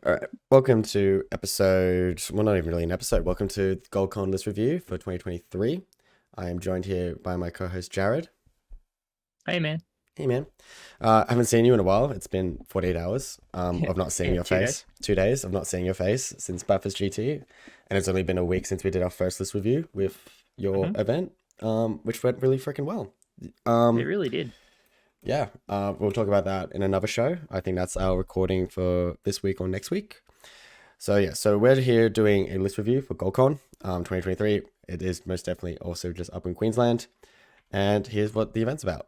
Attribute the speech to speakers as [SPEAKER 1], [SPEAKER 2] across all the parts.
[SPEAKER 1] All right, welcome to episode, well, not even really an episode. Welcome to the Goldcon list review for 2023. I am joined here by my co-host Jarrod.
[SPEAKER 2] Hey man.
[SPEAKER 1] Hey man, I haven't seen you in a while. It's been 48 hours
[SPEAKER 2] Yeah,
[SPEAKER 1] of not seeing
[SPEAKER 2] yeah,
[SPEAKER 1] your
[SPEAKER 2] 2 days.
[SPEAKER 1] face. 2 days of not seeing your face since Bathurst GT, and it's only been a week since we did our first list review with your
[SPEAKER 2] hmm
[SPEAKER 1] event, which went really freaking well.
[SPEAKER 2] It
[SPEAKER 1] Um,
[SPEAKER 2] really did.
[SPEAKER 1] yeah, we'll talk about that in another show. I think that's our recording for this week or next week. So we're here doing a list review for Goldcon 2023. It is most definitely also just up in Queensland. And here's what the event's about.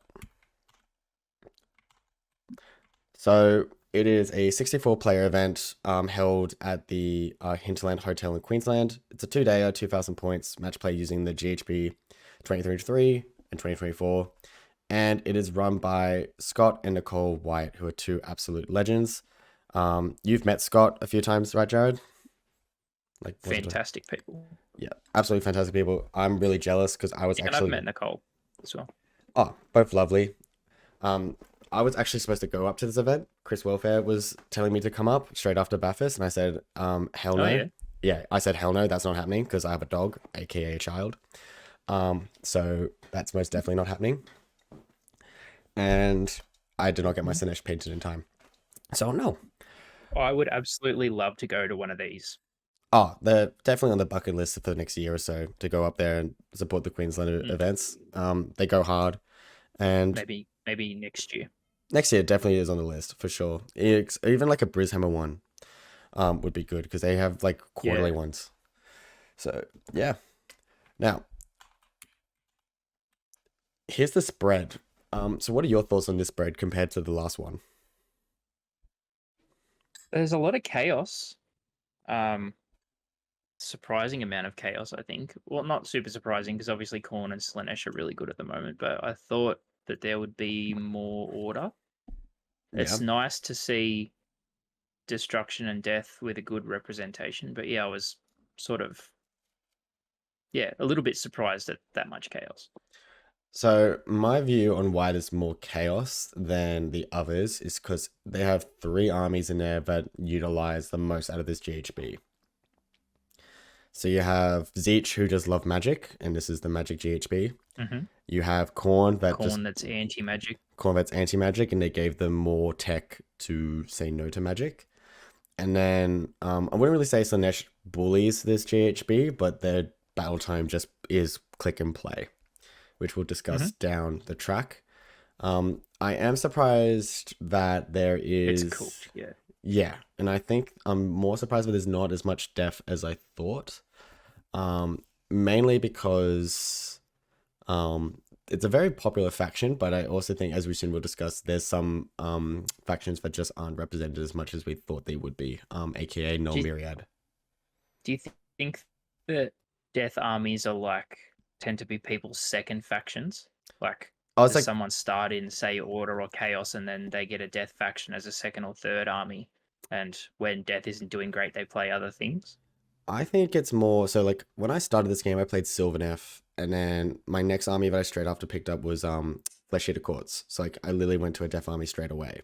[SPEAKER 1] So it is a 64 player event held at the Hinterland Hotel in Queensland. It's a 2-dayer, 2,000 points match play using the GHB 2023 and 2024. And it is run by Scott and Nicole White, who are two absolute legends. You've met Scott a few times, right, Jarrod? Like, was it?
[SPEAKER 2] Fantastic people.
[SPEAKER 1] Yeah, absolutely fantastic people. I'm really jealous because I was
[SPEAKER 2] Yeah, and I've
[SPEAKER 1] actually,
[SPEAKER 2] met Nicole as well.
[SPEAKER 1] oh, both lovely. Um, I was actually supposed to go up to this event. Chris Welfare was telling me to come up straight after Bathurst, and I said, hell
[SPEAKER 2] Oh
[SPEAKER 1] no.
[SPEAKER 2] yeah.
[SPEAKER 1] Yeah, I said, hell no, that's not happening because I have a dog, aka a child. So that's most definitely not happening. And I did not get my
[SPEAKER 2] Mhm.
[SPEAKER 1] Sinesh painted in time. So no.
[SPEAKER 2] I would absolutely love to go to one of these.
[SPEAKER 1] Oh, they're definitely on the bucket list for the next year or so to go up there and support the Queensland
[SPEAKER 2] Mm.
[SPEAKER 1] events. They go hard. And
[SPEAKER 2] Maybe next year.
[SPEAKER 1] next year definitely is on the list for sure. Even like a Brishammer one would be good because they have like quarterly
[SPEAKER 2] Yeah.
[SPEAKER 1] ones. So yeah. Now, here's the spread. So what are your thoughts on this spread compared to the last one?
[SPEAKER 2] There's a lot of chaos. Um, Surprising amount of chaos, I think. Well, not super surprising because obviously Korn and Slanesh are really good at the moment, but I thought that there would be more order.
[SPEAKER 1] Yeah.
[SPEAKER 2] It's nice to see destruction and death with a good representation, but yeah, I was sort of a little bit surprised at that much chaos.
[SPEAKER 1] So my view on why there's more chaos than the others is because they have three armies in there that utilize the most out of this GHB. So you have Zeech who just love magic, and this is the magic GHB.
[SPEAKER 2] Mm-hmm.
[SPEAKER 1] You have Corn that just
[SPEAKER 2] Corn that's anti-magic.
[SPEAKER 1] Corn that's anti-magic, and they gave them more tech to say no to magic. And then I wouldn't really say Slanesh bullies this GHB, but their battle time just is click and play, which we'll
[SPEAKER 2] Mm-hmm.
[SPEAKER 1] discuss down the track. I am surprised that there
[SPEAKER 2] It's
[SPEAKER 1] is,
[SPEAKER 2] cooked, yeah.
[SPEAKER 1] yeah, and I think I'm more surprised that there's not as much def as I thought. Mainly because it's a very popular faction, but I also think, as we soon will discuss, there's some factions that just aren't represented as much as we thought they would be, aka no
[SPEAKER 2] Do you,
[SPEAKER 1] myriad.
[SPEAKER 2] do you think that death armies are like tend to be people's second factions? Like,
[SPEAKER 1] I was
[SPEAKER 2] does
[SPEAKER 1] like,
[SPEAKER 2] someone start in say order or chaos and then they get a death faction as a second or third army? And when death isn't doing great, they play other things.
[SPEAKER 1] I think it's more so like when I started this game, I played Sylvaneth, and then my next army that I straight after picked up was Flesh Eater Courts. So like I literally went to a death army straight away.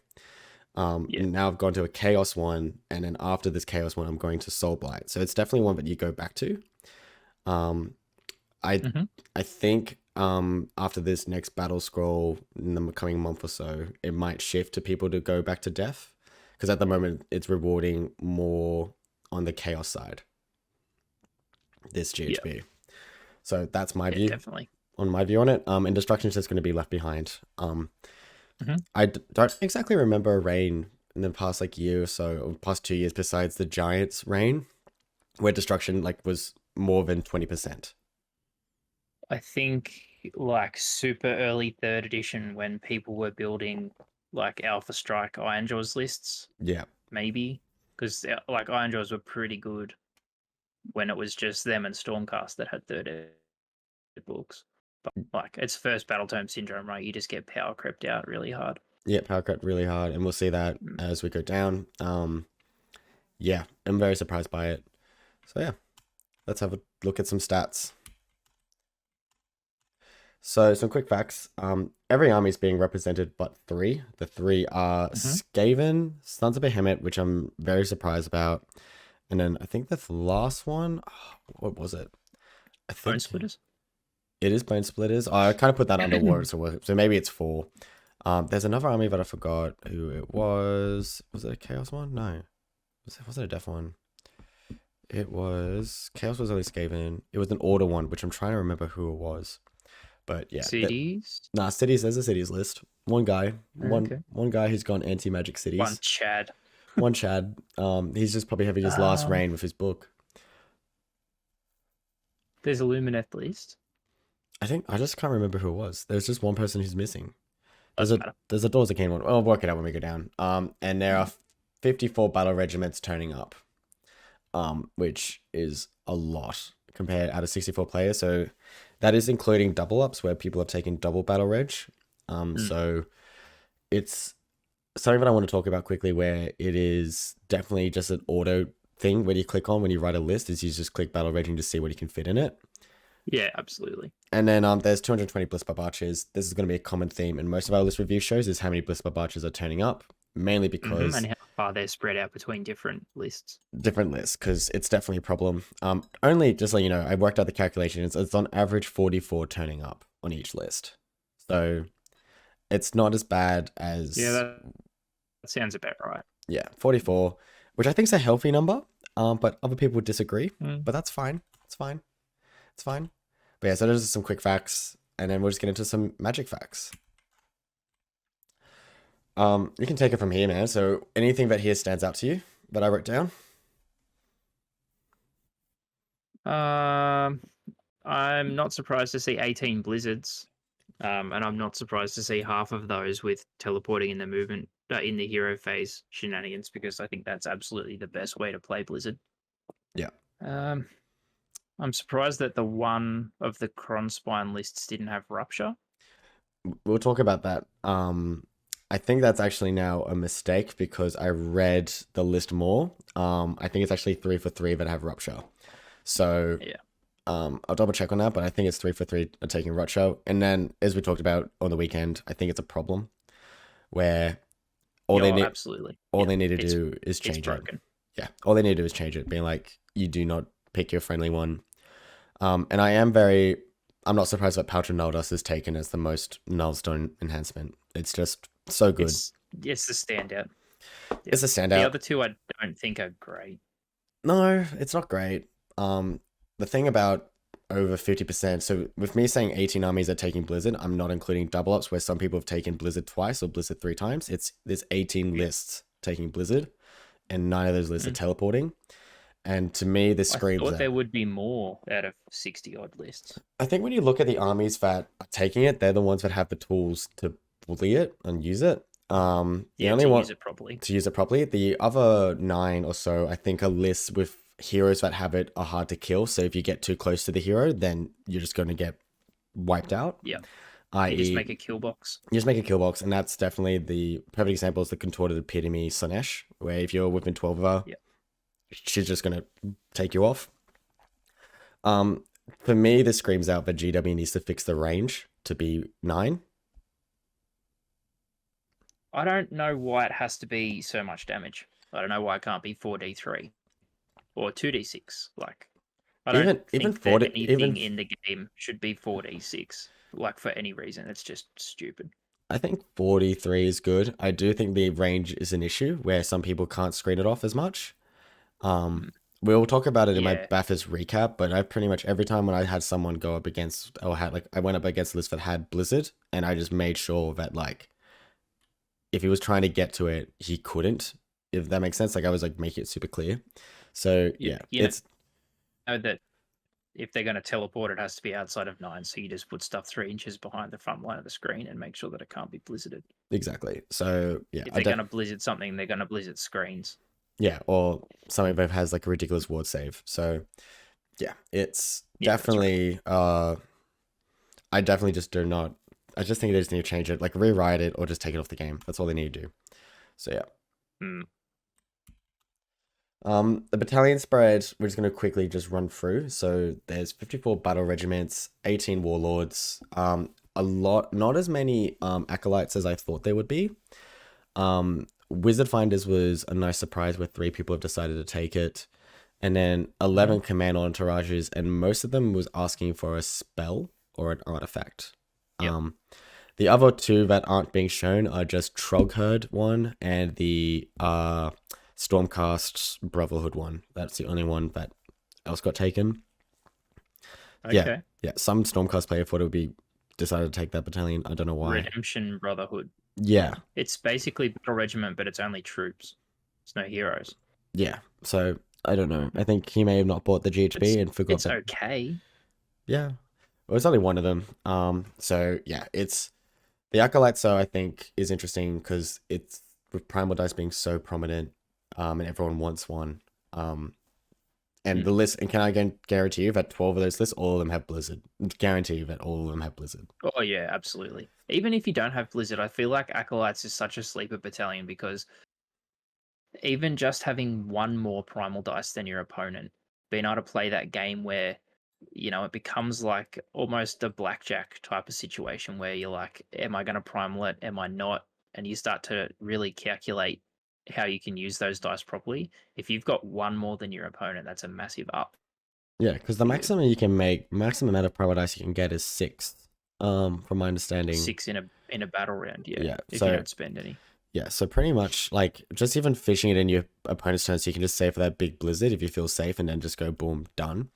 [SPEAKER 2] Yeah.
[SPEAKER 1] And now I've gone to a chaos one, and then after this chaos one, I'm going to Soul Blight. So it's definitely one that you go back to. Um, I
[SPEAKER 2] Mm-hmm.
[SPEAKER 1] I think after this next battle scroll in the coming month or so, it might shift to people to go back to death because at the moment it's rewarding more on the chaos side. This
[SPEAKER 2] Yeah.
[SPEAKER 1] GHB. So that's my
[SPEAKER 2] Yeah,
[SPEAKER 1] view
[SPEAKER 2] definitely.
[SPEAKER 1] on my view on it. And Destruction is just going to be left behind.
[SPEAKER 2] Mm-hmm.
[SPEAKER 1] Don't exactly remember a reign in the past like year or so, or past 2 years besides the Giants reign, where Destruction like was more than 20%.
[SPEAKER 2] I think like super early third edition when people were building like Alpha Strike Iron Jaws lists,
[SPEAKER 1] Yeah.
[SPEAKER 2] maybe because like Iron Jaws were pretty good when it was just them and Stormcast that had third ed books. But like it's first battle tome syndrome, right? You just get power crept out really hard.
[SPEAKER 1] Yeah, power cut really hard, and we'll see that
[SPEAKER 2] Mm.
[SPEAKER 1] as we go down. Yeah, I'm very surprised by it. So yeah, let's have a look at some stats. So some quick facts. Every army is being represented but three. The three are
[SPEAKER 2] Hmm.
[SPEAKER 1] Skaven, Sons of Behemoth, which I'm very surprised about. And then I think the last one, what was it? I
[SPEAKER 2] Bone
[SPEAKER 1] think
[SPEAKER 2] splitters.
[SPEAKER 1] it is Bone Splitters. I kind of put that under war, so maybe it's four. There's another army, but I forgot who it was. Was it a Chaos one? No. Was it a Death one? It was Chaos was only Skaven. It was an Order one, which I'm trying to remember who it was. But yeah,
[SPEAKER 2] Cities.
[SPEAKER 1] nah, cities. There's a cities list. One guy,
[SPEAKER 2] Okay.
[SPEAKER 1] one guy who's gone anti-magic
[SPEAKER 2] One
[SPEAKER 1] cities.
[SPEAKER 2] Chad.
[SPEAKER 1] One Chad. He's just probably having his last
[SPEAKER 2] Um,
[SPEAKER 1] reign with his book.
[SPEAKER 2] there's a Lumineth list.
[SPEAKER 1] I think I just can't remember who it was. There's just one person who's missing.
[SPEAKER 2] Doesn't matter.
[SPEAKER 1] There's a Doors of Cain one. I'll work it out when we go down. And there are 54 battle regiments turning up. Which is a lot compared out of 64 players. So that is including double ups where people have taken double battle reg. So it's something that I want to talk about quickly where it is definitely just an auto thing where you click on when you write a list is you just click battle reg and just see what you can fit in it.
[SPEAKER 2] Yeah, absolutely.
[SPEAKER 1] And then there's 220 Bliss Barb Archers. This is going to be a common theme in most of our list review shows is how many Bliss Barb Archers are turning up, mainly because
[SPEAKER 2] And how far they're spread out between different lists.
[SPEAKER 1] different lists, because it's definitely a problem. Only just like, I worked out the calculations. It's on average 44 turning up on each list. So it's not as bad as,
[SPEAKER 2] Yeah, that sounds about right.
[SPEAKER 1] 44, which I think is a healthy number. But other people would disagree,
[SPEAKER 2] Mm.
[SPEAKER 1] but that's fine. It's fine. It's fine. But yeah, so there's just some quick facts, and then we'll just get into some magic facts. You can take it from here, man. So anything that here stands out to you that I wrote down?
[SPEAKER 2] I'm not surprised to see 18 blizzards, and I'm not surprised to see half of those with teleporting in the movement in the hero phase shenanigans because I think that's absolutely the best way to play Blizzard.
[SPEAKER 1] Yeah.
[SPEAKER 2] I'm surprised that the one of the Cronspine lists didn't have Rupture.
[SPEAKER 1] We'll talk about that. I think that's actually now a mistake because I read the list more. I think it's actually 3 for 3 that have Rupture. So
[SPEAKER 2] Yeah.
[SPEAKER 1] I'll double check on that, but I think it's 3 for 3 are taking Rupture. And then, as we talked about on the weekend, I think it's a problem where all they need,
[SPEAKER 2] absolutely.
[SPEAKER 1] all they need to do is
[SPEAKER 2] It's
[SPEAKER 1] change it.
[SPEAKER 2] broken.
[SPEAKER 1] Yeah, all they need to do is change it, being like, you do not pick your friendly one. And I'm not surprised that Pouch of Naldus is taken as the most Nullstone enhancement. It's just so good.
[SPEAKER 2] It's the standout.
[SPEAKER 1] It's a
[SPEAKER 2] The
[SPEAKER 1] standout.
[SPEAKER 2] other two I don't think are great.
[SPEAKER 1] No, it's not great. The thing about over 50%, so with me saying 18 armies are taking Blizzard, I'm not including double ups where some people have taken Blizzard twice or Blizzard 3 times. There's 18 lists taking Blizzard, and 9 of those lists are teleporting. And to me, this screams
[SPEAKER 2] I thought
[SPEAKER 1] that.
[SPEAKER 2] there would be more out of 60 odd lists.
[SPEAKER 1] I think when you look at the armies that are taking it, they're the ones that have the tools to bully it and use it. The only one
[SPEAKER 2] use it properly.
[SPEAKER 1] to use it properly. The other 9 or so, I think, are lists with heroes that have it are hard to kill. So if you get too close to the hero, then you're just going to get wiped out.
[SPEAKER 2] Yeah.
[SPEAKER 1] I.e.,
[SPEAKER 2] You just make a kill box.
[SPEAKER 1] you just make a kill box, and that's definitely the perfect example is the contorted epitome Slanesh, where if you're within 12 of her,
[SPEAKER 2] Yeah.
[SPEAKER 1] she's just going to take you off. For me, this screams out that GW needs to fix the range to be 9.
[SPEAKER 2] I don't know why it has to be so much damage. I don't know why it can't be 4d3 or 2d6. Like, I don't
[SPEAKER 1] Even
[SPEAKER 2] think
[SPEAKER 1] 40
[SPEAKER 2] that anything in the game should be 4d6. Like, for any reason, it's just stupid.
[SPEAKER 1] I think 43 is good. I do think the range is an issue where some people can't screen it off as much. We'll talk about it in my
[SPEAKER 2] Yeah.
[SPEAKER 1] Bathurst recap, but I pretty much every time when I had someone go up against or had like I went up against a list that had Blizzard, and I just made sure that like if he was trying to get to it, he couldn't. If that makes sense, like I was like making it super clear. So yeah, it's
[SPEAKER 2] know that if they're going to teleport, it has to be outside of 9. So you just put stuff 3 inches behind the front line of the screen and make sure that it can't be blizzarded.
[SPEAKER 1] exactly. So yeah,
[SPEAKER 2] If they're going to blizzard something, they're going to blizzard screens.
[SPEAKER 1] Yeah, or something that has like a ridiculous ward save. So yeah, it's
[SPEAKER 2] Yeah,
[SPEAKER 1] definitely I definitely just do not I just think they just need to change it, like rewrite it or just take it off the game. That's all they need to do. So yeah. The battalion spread, we're just going to quickly just run through. So there's 54 battle regiments, 18 warlords, a lot, not as many acolytes as I thought there would be. Wizard Finders was a nice surprise where 3 people have decided to take it. And then 11 command entourages, and most of them was asking for a spell or an artifact.
[SPEAKER 2] Yep.
[SPEAKER 1] The other 2 that aren't being shown are just Trogherd one and the Stormcast Brotherhood one. That's the only one that else got taken.
[SPEAKER 2] Okay.
[SPEAKER 1] Yeah. Some Stormcast player thought it would be decided to take that battalion. I don't know why.
[SPEAKER 2] Redemption Brotherhood.
[SPEAKER 1] Yeah.
[SPEAKER 2] It's basically battle regiment, but it's only troops. It's no heroes.
[SPEAKER 1] Yeah. So I don't know. I think he may have not bought the GHB and forgot
[SPEAKER 2] It's
[SPEAKER 1] that.
[SPEAKER 2] okay.
[SPEAKER 1] Yeah. Well, it's only one of them. So yeah, it's the acolytes. So I think is interesting because it's with Primal Dice being so prominent, and everyone wants one. And the list, and can I guarantee you that 12 of those lists, all of them have Blizzard. Guarantee you that all of them have Blizzard.
[SPEAKER 2] Oh yeah, absolutely. Even if you don't have Blizzard, I feel like Acolytes is such a sleeper battalion because even just having one more primal dice than your opponent, being able to play that game where, it becomes like almost a blackjack type of situation where you're like, am I going to primal it? Am I not? And you start to really calculate how you can use those dice properly. If you've got one more than your opponent, that's a massive up.
[SPEAKER 1] Yeah, because the maximum you can make, maximum amount of Primal Dice you can get is 6. From my understanding.
[SPEAKER 2] 6 in a battle round,
[SPEAKER 1] Yeah,
[SPEAKER 2] if
[SPEAKER 1] so
[SPEAKER 2] you don't spend any.
[SPEAKER 1] yeah, so pretty much like just even fishing it in your opponent's turn, so you can just save for that big blizzard if you feel safe, and then just go boom, done.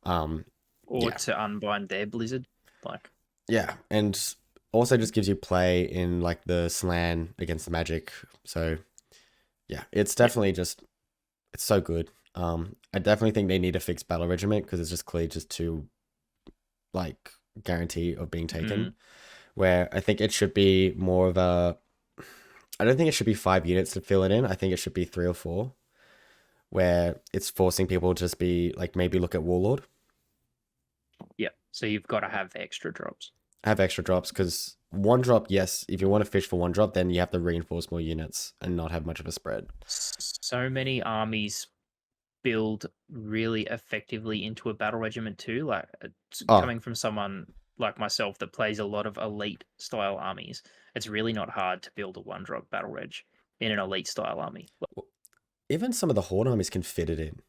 [SPEAKER 2] Or
[SPEAKER 1] Yeah.
[SPEAKER 2] to unbind their blizzard, like
[SPEAKER 1] Yeah, and also just gives you play in like the slan against the magic. So yeah, it's definitely just it's so good. I definitely think they need to fix battle regiment because it's just clearly just too like guarantee of being taken. Where I think it should be more of a. I don't think it should be 5 units to fill it in. I think it should be 3 or 4, where it's forcing people to just be like maybe look at Warlord.
[SPEAKER 2] yeah. So you've got to have extra drops.
[SPEAKER 1] Have extra drops because 1 drop, yes, if you want to fish for 1 drop, then you have to reinforce more units and not have much of a spread.
[SPEAKER 2] So many armies build really effectively into a battle regiment too. Like coming from someone like myself that plays a lot of elite style armies, it's really not hard to build a 1-drop battle reg in an elite style army.
[SPEAKER 1] Even some of the Horde armies can fit it in.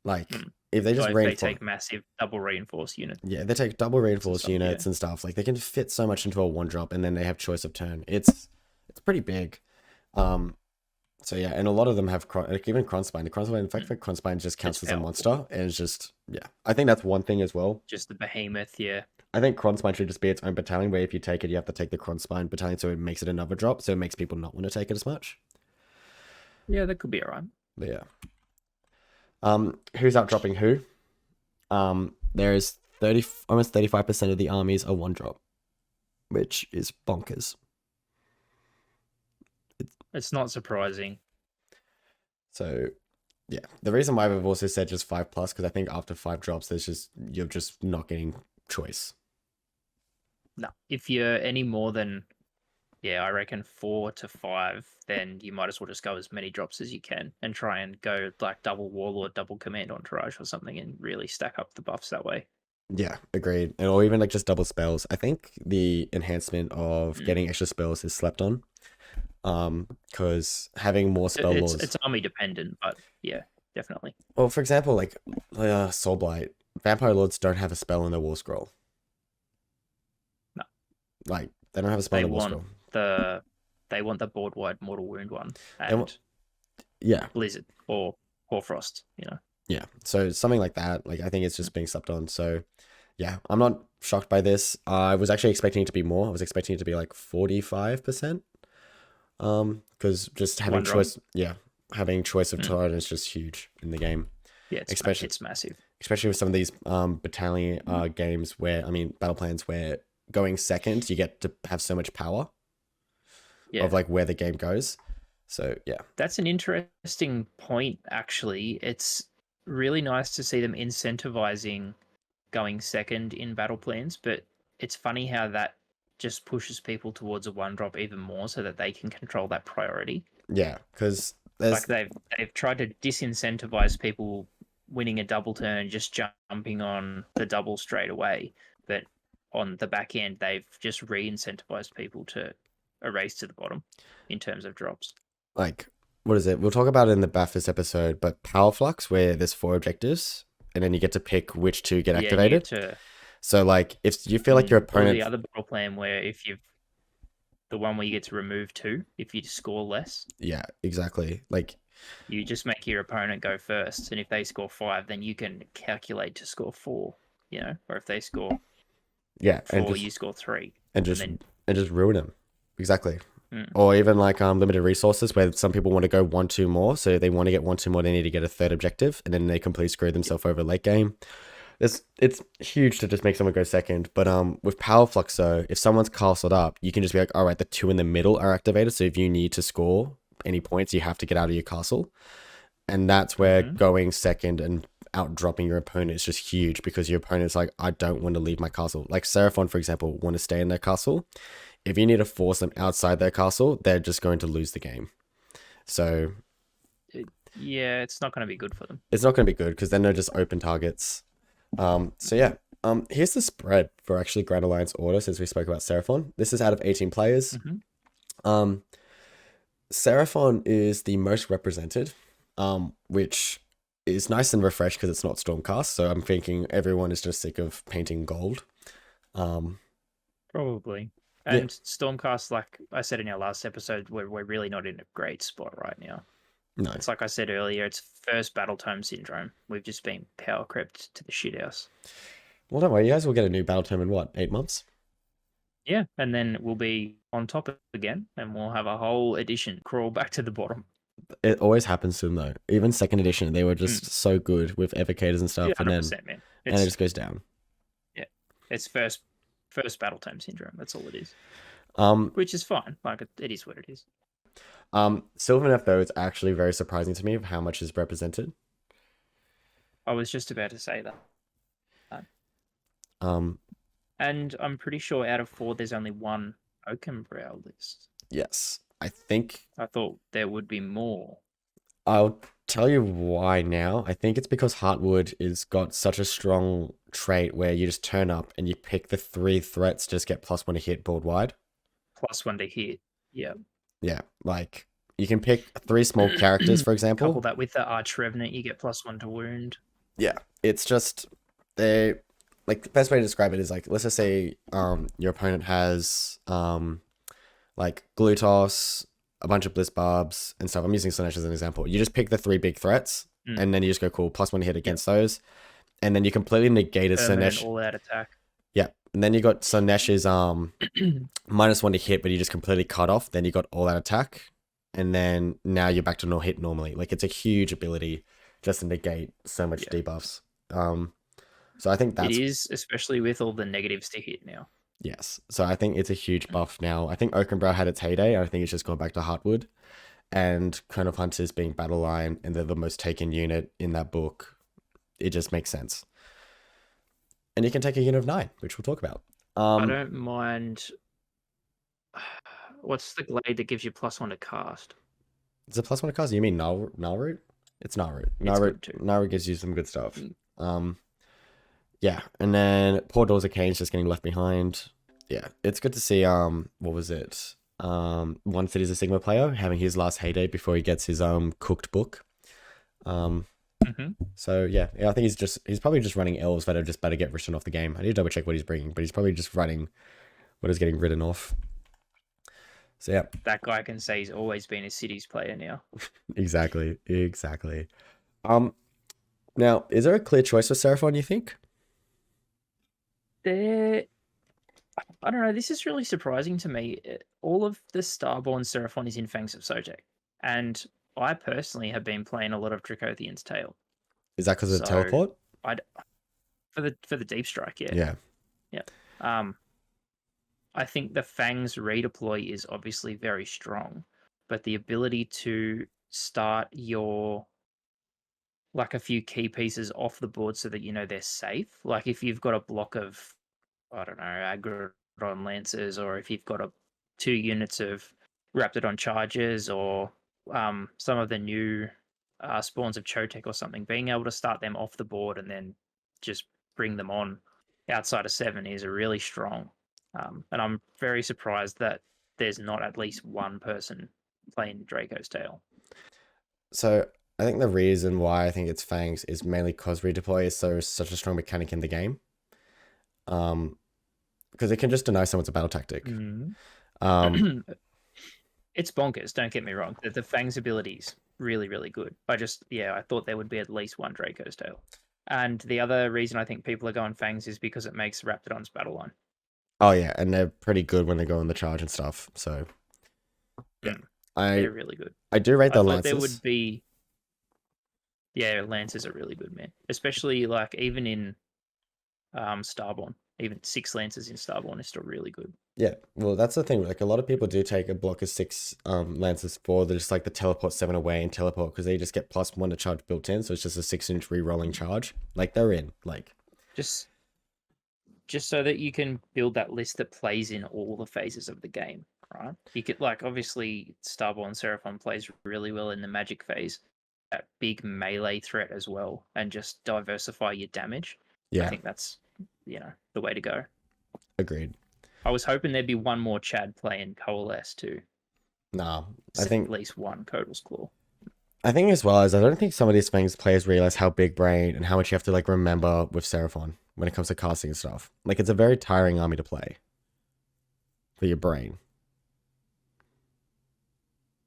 [SPEAKER 1] Like if they just
[SPEAKER 2] they take massive double reinforced units.
[SPEAKER 1] Yeah, they take double reinforced units and stuff. Like they can fit so much into a 1-drop, and then they have choice of turn. It's pretty big. So yeah, and a lot of them have like even Kronspine. The Kronspine, in fact, Kronspine just counts as a monster, and it's just I think that's one thing as well.
[SPEAKER 2] Just the behemoth, yeah.
[SPEAKER 1] I think Kronspine should just be its own battalion, where if you take it, you have to take the Kronspine battalion, so it makes it another drop, so it makes people not want to take it as much.
[SPEAKER 2] Yeah, that could be alright.
[SPEAKER 1] But yeah. Who's outdropping who? There's almost 35% of the armies are 1-drop, which is bonkers.
[SPEAKER 2] It's not surprising.
[SPEAKER 1] So, yeah, the reason why we've also said just 5+, because I think after 5 drops, you're just not getting choice.
[SPEAKER 2] No, if you're any more than, I reckon 4 to 5, then you might as well just go as many drops as you can and try and go like double Warlord, double Command Entourage or something and really stack up the buffs that way.
[SPEAKER 1] Yeah, agreed. Or even like just double spells. I think the enhancement of getting extra spells is slept on. Because having more spell laws.
[SPEAKER 2] It's army dependent, but yeah, definitely.
[SPEAKER 1] Well, for example, like Soul Blight, Vampire Lords don't have a spell in their War Scroll.
[SPEAKER 2] No.
[SPEAKER 1] Like they don't have a spell in the War Scroll.
[SPEAKER 2] They want the board wide Mortal Wound one.
[SPEAKER 1] And
[SPEAKER 2] Blizzard or Hoarfrost,
[SPEAKER 1] Yeah. So something like that, like I think it's just being slept on. So yeah, I'm not shocked by this. I was actually expecting it to be more. I was expecting it to be like 45%. Because just having choice, having choice of turn is just huge in the game.
[SPEAKER 2] Yeah, it's massive.
[SPEAKER 1] Especially with some of these battalion games where, battle plans where going second, you get to have so much power of like where the game goes. So yeah.
[SPEAKER 2] That's an interesting point, actually. It's really nice to see them incentivizing going second in battle plans, but it's funny how that just pushes people towards a 1-drop even more so that they can control that priority.
[SPEAKER 1] Yeah, because
[SPEAKER 2] Like they've tried to disincentivize people winning a double turn, just jumping on the double straight away. But on the back end, they've just re-incentivized people to a race to the bottom in terms of drops.
[SPEAKER 1] like what is it? We'll talk about it in the Bathurst episode, but Power Flux, where there's 4 objectives, and then you get to pick which 2 get
[SPEAKER 2] Yeah, you
[SPEAKER 1] activated.
[SPEAKER 2] get to.
[SPEAKER 1] So like if you feel like your
[SPEAKER 2] Or
[SPEAKER 1] opponent,
[SPEAKER 2] the other battle plan where if you've the one where you get to remove 2 if you score less,
[SPEAKER 1] yeah, exactly. Like
[SPEAKER 2] you just make your opponent go first, and if they score 5, then you can calculate to score 4. Or if they score
[SPEAKER 1] yeah,
[SPEAKER 2] 4, you score 3,
[SPEAKER 1] and just ruin them. Exactly.
[SPEAKER 2] Mm.
[SPEAKER 1] Or even like limited resources where some people want to go 1-2 more, so they want to get 1-2 more, they need to get a 3rd objective, and then they completely screw themselves over late game. It's huge to just make someone go second, but with Power Flux though, if someone's castled up, you can just be like, all right, the 2 in the middle are activated, so if you need to score any points, you have to get out of your castle, and that's where going second and out dropping your opponent is just huge, because your opponent's like, I don't want to leave my castle. Like Seraphon, for example, want to stay in their castle. If you need to force them outside their castle, they're just going to lose the game. So
[SPEAKER 2] yeah, it's not going to be good for them.
[SPEAKER 1] It's not going to be good because then they're just open targets. So yeah, here's the spread for actually Grand Alliance order since we spoke about Seraphon. This is out of 18 players. Seraphon is the most represented, which is nice and refreshed because it's not Stormcast. So I'm thinking everyone is just sick of painting gold.
[SPEAKER 2] Probably. And Stormcast, like I said in our last episode, we're really not in a great spot right now.
[SPEAKER 1] No.
[SPEAKER 2] It's like I said earlier, it's first battle tome syndrome. We've just been power crept to the shithouse.
[SPEAKER 1] Well, don't worry, you guys will get a new battle tome in what, 8 months?
[SPEAKER 2] Yeah, and then we'll be on top again, and we'll have a whole edition crawl back to the bottom.
[SPEAKER 1] It always happens to them though. Even 2nd edition, they were just so good with evocators and stuff,
[SPEAKER 2] Yeah,
[SPEAKER 1] and
[SPEAKER 2] 100%,
[SPEAKER 1] then
[SPEAKER 2] man.
[SPEAKER 1] and it just goes down.
[SPEAKER 2] Yeah, it's first battle tome syndrome. That's all it is. Which is fine. Like it is what it is.
[SPEAKER 1] Sylvaneth though is actually very surprising to me of how much is represented.
[SPEAKER 2] I was just about to say that. And I'm pretty sure out of 4, there's only 1 Oakenbrow list.
[SPEAKER 1] Yes, I think.
[SPEAKER 2] I thought there would be more.
[SPEAKER 1] I'll tell you why now. I think it's because Heartwood is got such a strong trait where you just turn up and you pick the 3 threats, just get +1 to hit board wide.
[SPEAKER 2] +1 to hit. Yeah.
[SPEAKER 1] Yeah, like you can pick 3 small characters, for example.
[SPEAKER 2] Couple that with the Arch Revenant, you get +1 to wound.
[SPEAKER 1] Yeah, it's just they like the best way to describe it is like, let's just say your opponent has like Glutos, a bunch of Bliss Barbs and stuff. I'm using Slanesh as an example. You just pick the 3 big threats and then you just go cool, +1 to hit against those, and then you completely negate a Slanesh
[SPEAKER 2] all out attack.
[SPEAKER 1] Yeah, and then you got Slanesh's -1 to hit, but you just completely cut off. Then you got all out attack, and then now you're back to no hit normally. Like it's a huge ability just to negate so much debuffs. So I think that's
[SPEAKER 2] it is, especially with all the negatives to hit now.
[SPEAKER 1] Yes, so I think it's a huge buff now. I think Oakenbrow had its heyday. I think it's just gone back to Heartwood, and Crown of Hunters being battle line, and they're the most taken unit in that book. It just makes sense. And you can take a unit of 9, which we'll talk about.
[SPEAKER 2] I don't mind. What's the glade that gives you +1 to cast?
[SPEAKER 1] Is it +1 to cast? You mean Nalroot? It's Nalroot. Nalroot gives you some good stuff. Yeah, and then poor Doors of Cain's just getting left behind. Yeah, it's good to see. What was it? One City's a Sigma player having his last heyday before he gets his cooked book. So yeah, I think he's probably just running elves that are just better get written off the game. I need to double check what he's bringing, but he's probably just running what is getting written off. So yeah,
[SPEAKER 2] that guy can say he's always been a Cities player now.
[SPEAKER 1] Exactly. Now, is there a clear choice for Seraphon, you think?
[SPEAKER 2] I don't know. This is really surprising to me. All of the Starborn Seraphon is in Fangs of Sojek, and I personally have been playing a lot of Dracothian's Tail.
[SPEAKER 1] Is that because of the teleport?
[SPEAKER 2] For the deep strike,
[SPEAKER 1] yeah.
[SPEAKER 2] I think the Fangs redeploy is obviously very strong, but the ability to start your like a few key pieces off the board so that you know they're safe. Like if you've got a block of, I don't know, Agrodon Lancers, or if you've got 2 units of Raptidon Chargers, or some of the new spawns of Chotek or something, being able to start them off the board and then just bring them on outside of 7 is really strong. And I'm very surprised that there's not at least one person playing Draco's Tail.
[SPEAKER 1] So I think the reason why I think it's Fangs is mainly because redeploy is such a strong mechanic in the game. Because it can just deny someone's battle tactic.
[SPEAKER 2] It's bonkers, don't get me wrong. The Fangs ability's really, really good. I thought there would be at least one Draco's Tail. And the other reason I think people are going Fangs is because it makes Raptidon's battle line.
[SPEAKER 1] Oh yeah, and they're pretty good when they go on the charge and stuff. So yeah,
[SPEAKER 2] they're really good.
[SPEAKER 1] I do rate the Lances.
[SPEAKER 2] There would be, Lances are really good, man. Especially like even in Starborn, even 6 Lances in Starborn is still really good.
[SPEAKER 1] Yeah, well, that's the thing. Like a lot of people do take a block of 6 Lances for just like the teleport 7 away and teleport because they just get +1 to charge built in, so it's just a 6-inch re-rolling charge. Like they're in. Like
[SPEAKER 2] just so that you can build that list that plays in all the phases of the game, right? You could like obviously Starborn Seraphon plays really well in the magic phase, that big melee threat as well, and just diversify your damage.
[SPEAKER 1] Yeah,
[SPEAKER 2] I think that's the way to go.
[SPEAKER 1] Agreed.
[SPEAKER 2] I was hoping there'd be one more Chad playing Coalesce too.
[SPEAKER 1] No, I think
[SPEAKER 2] at least one Kotal's Claw.
[SPEAKER 1] I think as well as I don't think some of these things players realize how big brain and how much you have to like remember with Seraphon when it comes to casting and stuff. Like it's a very tiring army to play for your brain.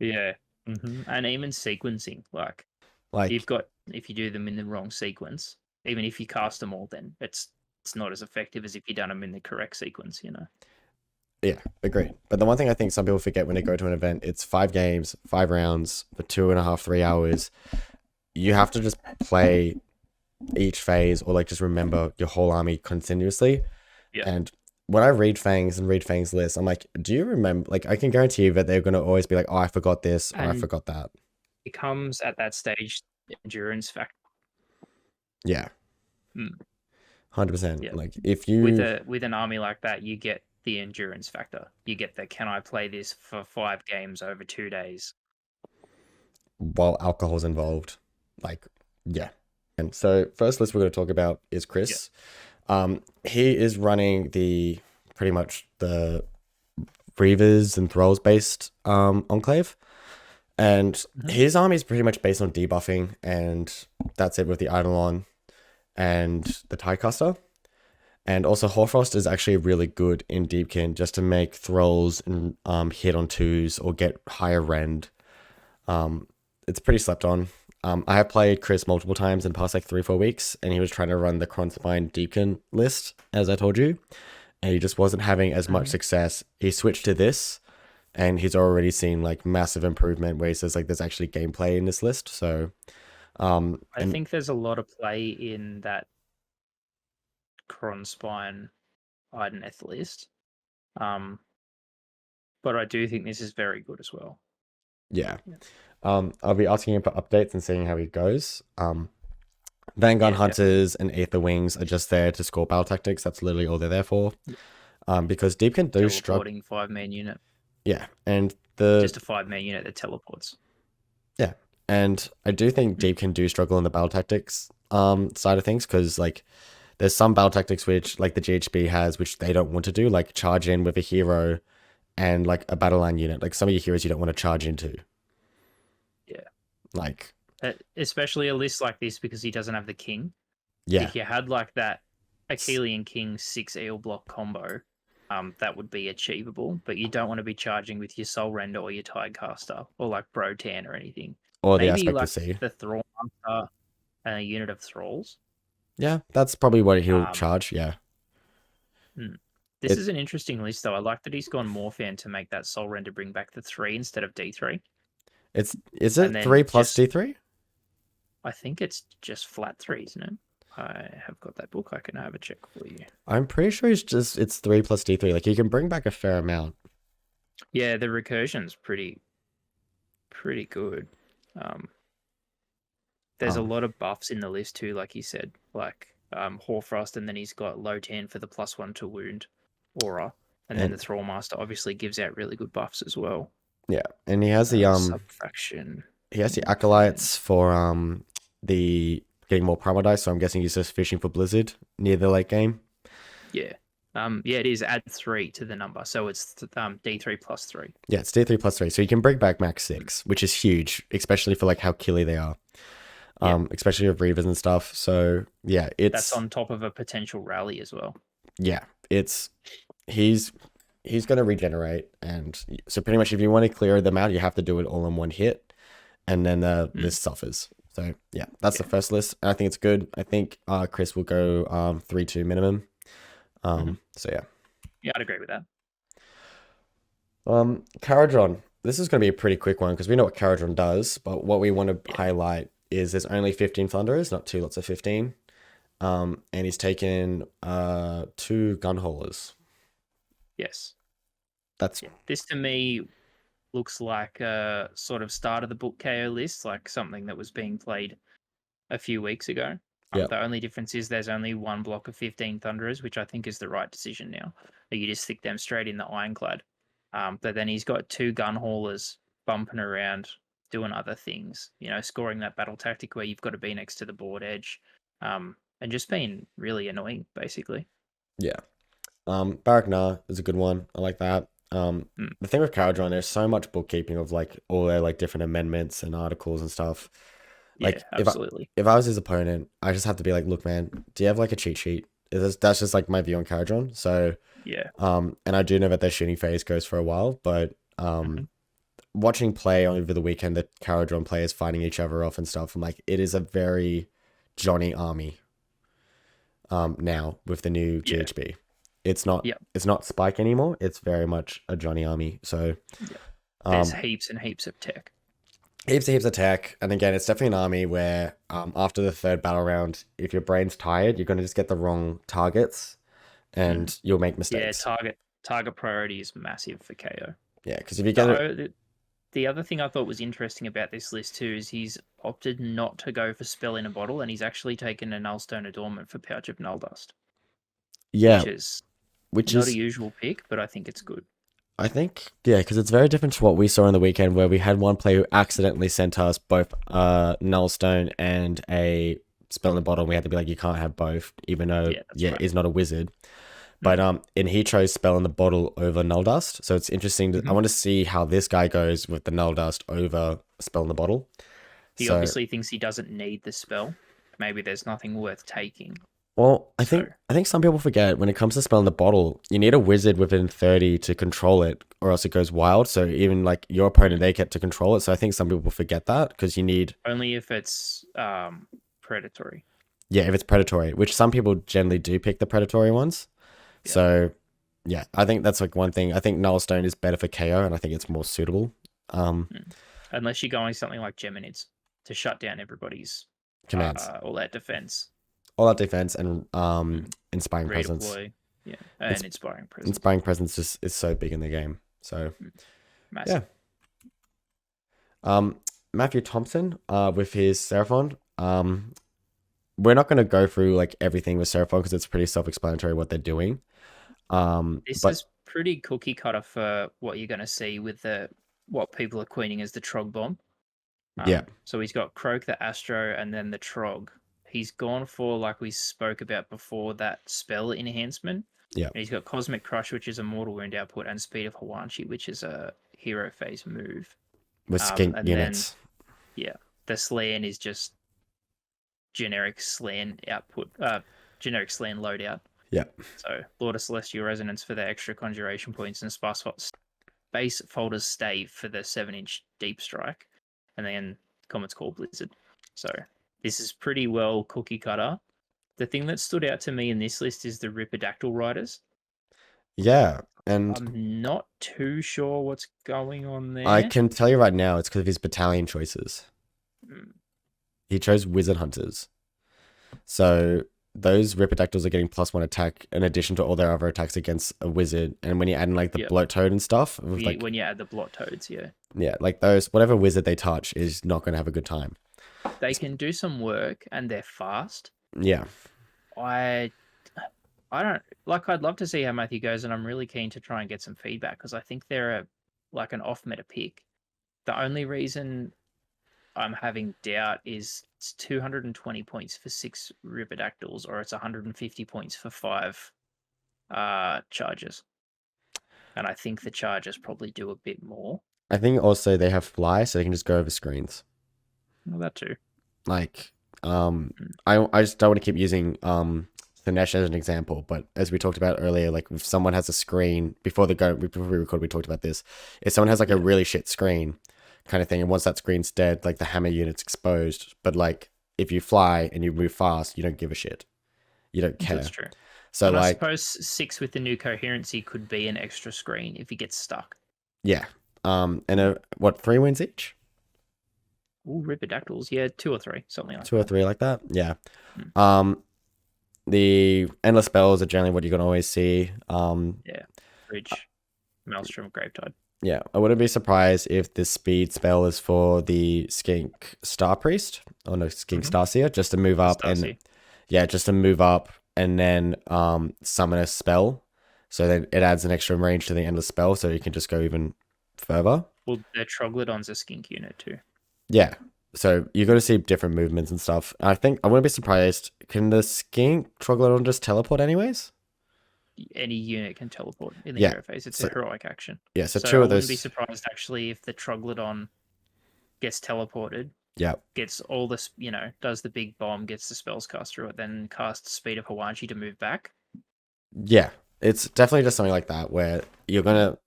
[SPEAKER 2] Yeah, and even sequencing, like if you do them in the wrong sequence, even if you cast them all, then it's not as effective as if you done them in the correct sequence,
[SPEAKER 1] Yeah, agreed. But the one thing I think some people forget when they go to an event, it's 5 games, 5 rounds for 2.5, 3 hours. You have to just play each phase or like just remember your whole army continuously.
[SPEAKER 2] Yeah.
[SPEAKER 1] And when I read Fangs lists, I'm like, do you remember? Like, I can guarantee you that they're going to always be like, oh, I forgot this or I forgot that.
[SPEAKER 2] It comes at that stage, the endurance factor.
[SPEAKER 1] Yeah. 100%.
[SPEAKER 2] Yeah.
[SPEAKER 1] Like, if you
[SPEAKER 2] with an army like that, you get the endurance factor. You get the can I play this for 5 games over 2 days
[SPEAKER 1] while alcohol's involved. Like, yeah. And so first list we're going to talk about is Chris. Yeah. He is running pretty much the Reavers and Thralls based enclave. And his army is pretty much based on debuffing, and that's it with the Eidolon and the Tidecaster. And also Hoarfrost is actually really good in Deepkin just to make Thralls and hit on 2s or get higher rend. It's pretty slept on. I have played Chris multiple times in the past like 3-4 weeks, and he was trying to run the Kronspine Deepkin list, as I told you, and he just wasn't having as much success. He switched to this, and he's already seen like massive improvement where he says like there's actually gameplay in this list. So
[SPEAKER 2] I think there's a lot of play in that Kronspine Ideneth list. But I do think this is very good as well.
[SPEAKER 1] Yeah. I'll be asking him for updates and seeing how he goes. Vanguard Hunters and Aether Wings are just there to score battle tactics. That's literally all they're there for. Because Deepkin do struggle.
[SPEAKER 2] 5-man unit.
[SPEAKER 1] Yeah, and
[SPEAKER 2] just a 5-man unit that teleports.
[SPEAKER 1] Yeah, and I do think Deepkin do struggle in the battle tactics side of things because like there's some battle tactics which like the GHB has which they don't want to do, like charge in with a hero and like a battle line unit. Like some of your heroes you don't want to charge into.
[SPEAKER 2] Yeah.
[SPEAKER 1] Like
[SPEAKER 2] especially a list like this because he doesn't have the king.
[SPEAKER 1] Yeah.
[SPEAKER 2] If you had like that Achillean King 6 eel block combo, that would be achievable, but you don't want to be charging with your Soul Render or your Tidecaster or like Brotan or anything.
[SPEAKER 1] Or
[SPEAKER 2] maybe
[SPEAKER 1] the Aspect
[SPEAKER 2] like
[SPEAKER 1] to See.
[SPEAKER 2] The Thrall Master and a unit of Thralls.
[SPEAKER 1] Yeah, that's probably what he'll charge, yeah.
[SPEAKER 2] This is an interesting list though. I like that he's gone Morphan to make that Soul Render bring back the 3 instead of D3.
[SPEAKER 1] Is it 3 plus D3?
[SPEAKER 2] I think it's just flat 3, isn't it? I have got that book. I can have a check for you.
[SPEAKER 1] I'm pretty sure it's 3 plus D3. Like you can bring back a fair amount.
[SPEAKER 2] Yeah, the recursion's pretty good. There's a lot of buffs in the list too, like you said, like Hoarfrost, and then he's got Lotan for the +1 to wound aura, and then the Thrallmaster obviously gives out really good buffs as well.
[SPEAKER 1] Yeah, and
[SPEAKER 2] Subfaction.
[SPEAKER 1] he has the
[SPEAKER 2] Fan.
[SPEAKER 1] acolytes for the getting more primal dice. So I'm guessing he's just fishing for Blizzard near the late game.
[SPEAKER 2] Yeah. Yeah, it is add 3 to the number. So it's D3 plus 3.
[SPEAKER 1] Yeah, it's D3 plus 3, so you can bring back max 6, which is huge, especially for like how killy they are.
[SPEAKER 2] Yeah.
[SPEAKER 1] Especially with Reavers and stuff. So yeah,
[SPEAKER 2] That's
[SPEAKER 1] it's
[SPEAKER 2] on top of a potential rally as well.
[SPEAKER 1] yeah, it's he's going to regenerate, and so pretty much if you want to clear them out, you have to do it all in one hit, and then the list suffers. So yeah, that's the first list. I think it's good. I think Chris will go 3-2 minimum. So yeah.
[SPEAKER 2] Yeah, I'd agree with that.
[SPEAKER 1] Caradron. This is going to be a pretty quick one because we know what Caradron does, but what we want to
[SPEAKER 2] Yeah.
[SPEAKER 1] highlight is there's only 15 Thunderers, not two lots of 15. And he's taken 2 gun haulers.
[SPEAKER 2] Yes.
[SPEAKER 1] That's
[SPEAKER 2] Yeah. This to me looks like a sort of start of the book KO list, like something that was being played a few weeks ago.
[SPEAKER 1] yeah,
[SPEAKER 2] The only difference is there's only one block of 15 Thunderers, which I think is the right decision now. You just stick them straight in the Ironclad. But then he's got 2 gun haulers bumping around, doing other things, scoring that battle tactic where you've got to be next to the board edge, and just being really annoying, basically.
[SPEAKER 1] yeah. Barak Nah is a good one. I like that. The thing with Caradron, there's so much bookkeeping of like all their like different amendments and articles and stuff.
[SPEAKER 2] Yeah,
[SPEAKER 1] Like
[SPEAKER 2] absolutely.
[SPEAKER 1] if I was his opponent, I just have to be like, look, man, do you have like a cheat sheet? That's just like my view on Caradron. So
[SPEAKER 2] Yeah.
[SPEAKER 1] and I do know that their shooting phase goes for a while, but watching play over the weekend, the Caradron players fighting each other off and stuff, I'm like, it is a very Johnny army. Now with the new
[SPEAKER 2] Yeah.
[SPEAKER 1] GHB, it's not
[SPEAKER 2] Yeah.
[SPEAKER 1] it's not Spike anymore. It's very much a Johnny army. So
[SPEAKER 2] Yeah. There's heaps and heaps of tech.
[SPEAKER 1] heaps of tech, and again, it's definitely an army where after the third battle round, if your brain's tired, you're gonna just get the wrong targets, and you'll make
[SPEAKER 2] Yeah,
[SPEAKER 1] mistakes.
[SPEAKER 2] target priority is massive for KO.
[SPEAKER 1] Yeah, because if you get it,
[SPEAKER 2] The other thing I thought was interesting about this list too is he's opted not to go for spell in a bottle, and he's actually taken a Nullstone Adornment for Pouch of Null Dust.
[SPEAKER 1] yeah,
[SPEAKER 2] Which is
[SPEAKER 1] which
[SPEAKER 2] not a
[SPEAKER 1] is
[SPEAKER 2] usual pick, but I think it's good.
[SPEAKER 1] I think yeah, because it's very different to what we saw on the weekend, where we had one player who accidentally sent us both Nullstone and a spell in the bottle. And we had to be like, you can't have both, even though
[SPEAKER 2] right.
[SPEAKER 1] he's not a wizard. But and he chose spell in the bottle over null dust. So it's interesting. I want to see how this guy goes with the null dust over spell in the bottle.
[SPEAKER 2] He obviously thinks he doesn't need the spell. Maybe there's nothing worth taking.
[SPEAKER 1] Well, I think some people forget when it comes to spell in the bottle, you need a wizard within 30 to control it, or else it goes wild. So even like your opponent, they get to control it. So I think some people forget that because you need
[SPEAKER 2] only if it's predatory.
[SPEAKER 1] Yeah, if it's predatory, which some people generally do pick the predatory ones. Yeah. So yeah, I think that's like one thing. I think Nullstone is better for KO, and I think it's more suitable.
[SPEAKER 2] Unless you're going something like Geminids to shut down everybody's
[SPEAKER 1] commands,
[SPEAKER 2] all that defense.
[SPEAKER 1] All that defense and inspiring presence.
[SPEAKER 2] Yeah, and inspiring presence.
[SPEAKER 1] Inspiring presence is so big in the game. So
[SPEAKER 2] massive.
[SPEAKER 1] Yeah. Matthew Thompson, with his Seraphon. We're not going to go through like everything with Seraphon because it's pretty self-explanatory what they're doing.
[SPEAKER 2] This is pretty cookie cutter for what you're going to see with what people are queening as the Trog Bomb. So he's got Croak the Astro and then the Trog. He's gone for, like we spoke about before, that spell enhancement.
[SPEAKER 1] Yeah.
[SPEAKER 2] And he's got Cosmic Crush, which is a mortal wound output, and Speed of Hawanchi, which is a hero phase move.
[SPEAKER 1] With skink units.
[SPEAKER 2] Then, the Slan is just generic Slan output, generic Slan loadout.
[SPEAKER 1] Yeah.
[SPEAKER 2] So Lord of Celestial Resonance for the extra conjuration points and Space Folder's Stave for the 7-inch Deep Strike, and then Comet's Call Blizzard. So this is pretty well cookie cutter. The thing that stood out to me in this list is the Ripidactyl Riders.
[SPEAKER 1] Yeah, and
[SPEAKER 2] I'm not too sure what's going on there.
[SPEAKER 1] I can tell you right now, it's because of his battalion choices. He chose Wizard Hunters. So those Ripidactyls are getting +1 attack in addition to all their other attacks against a wizard. And when you add in like the Bloat Toad and stuff,
[SPEAKER 2] when you add the Blot Toads,
[SPEAKER 1] yeah, like those, whatever wizard they touch is not going to have a good time.
[SPEAKER 2] They can do some work and they're fast.
[SPEAKER 1] Yeah.
[SPEAKER 2] I don't like. I'd love to see how Matthew goes, and I'm really keen to try and get some feedback because I think they're like an off meta pick. The only reason I'm having doubt is it's 220 points for 6 Ripidactyls, or it's 150 points for 5 charges. And I think the charges probably do a bit more.
[SPEAKER 1] I think also they have fly, so they can just go over screens.
[SPEAKER 2] Well, that too.
[SPEAKER 1] Like, I just don't want to keep using Slanesh as an example, but as we talked about earlier, like if someone has a screen before we record, we talked about this. If someone has like a really shit screen, kind of thing, and once that screen's dead, like the hammer unit's exposed. But like if you fly and you move fast, you don't give a shit. You don't care.
[SPEAKER 2] That's true.
[SPEAKER 1] So
[SPEAKER 2] and I
[SPEAKER 1] like,
[SPEAKER 2] suppose 6 with the new coherency could be an extra screen if he gets stuck.
[SPEAKER 1] yeah. And what, 3 wins each?
[SPEAKER 2] Ooh, Ripidactyls, yeah, 2 or 3, something like
[SPEAKER 1] 2 or 3 like that. Yeah.
[SPEAKER 2] Mm.
[SPEAKER 1] The endless spells are generally what you can always see.
[SPEAKER 2] Yeah, Bridge, Maelstrom, Gravetide.
[SPEAKER 1] Yeah, I wouldn't be surprised if the speed spell is for the Skink Star Priest, or no, Skink Starseer, just to move up
[SPEAKER 2] Starseer.
[SPEAKER 1] just to move up and then summon a spell. So then it adds an extra range to the endless spell, so you can just go even further.
[SPEAKER 2] Well, their Troglodon's a skink unit too.
[SPEAKER 1] Yeah, so you're going to see different movements and stuff. I think I wouldn't be surprised. Can the Skink Troglodon just teleport anyways?
[SPEAKER 2] Any unit can teleport in the
[SPEAKER 1] Yeah,
[SPEAKER 2] hero phase. It's
[SPEAKER 1] so-
[SPEAKER 2] a heroic action.
[SPEAKER 1] Yeah, so
[SPEAKER 2] So
[SPEAKER 1] two
[SPEAKER 2] I
[SPEAKER 1] of
[SPEAKER 2] wouldn't be
[SPEAKER 1] those.
[SPEAKER 2] surprised actually if the Troglodon gets teleported,
[SPEAKER 1] Yeah,
[SPEAKER 2] gets all this, does the big bomb, gets the spells cast through it, then casts Speed of Hawaii to move back.
[SPEAKER 1] yeah, it's definitely just something like that where you're gonna.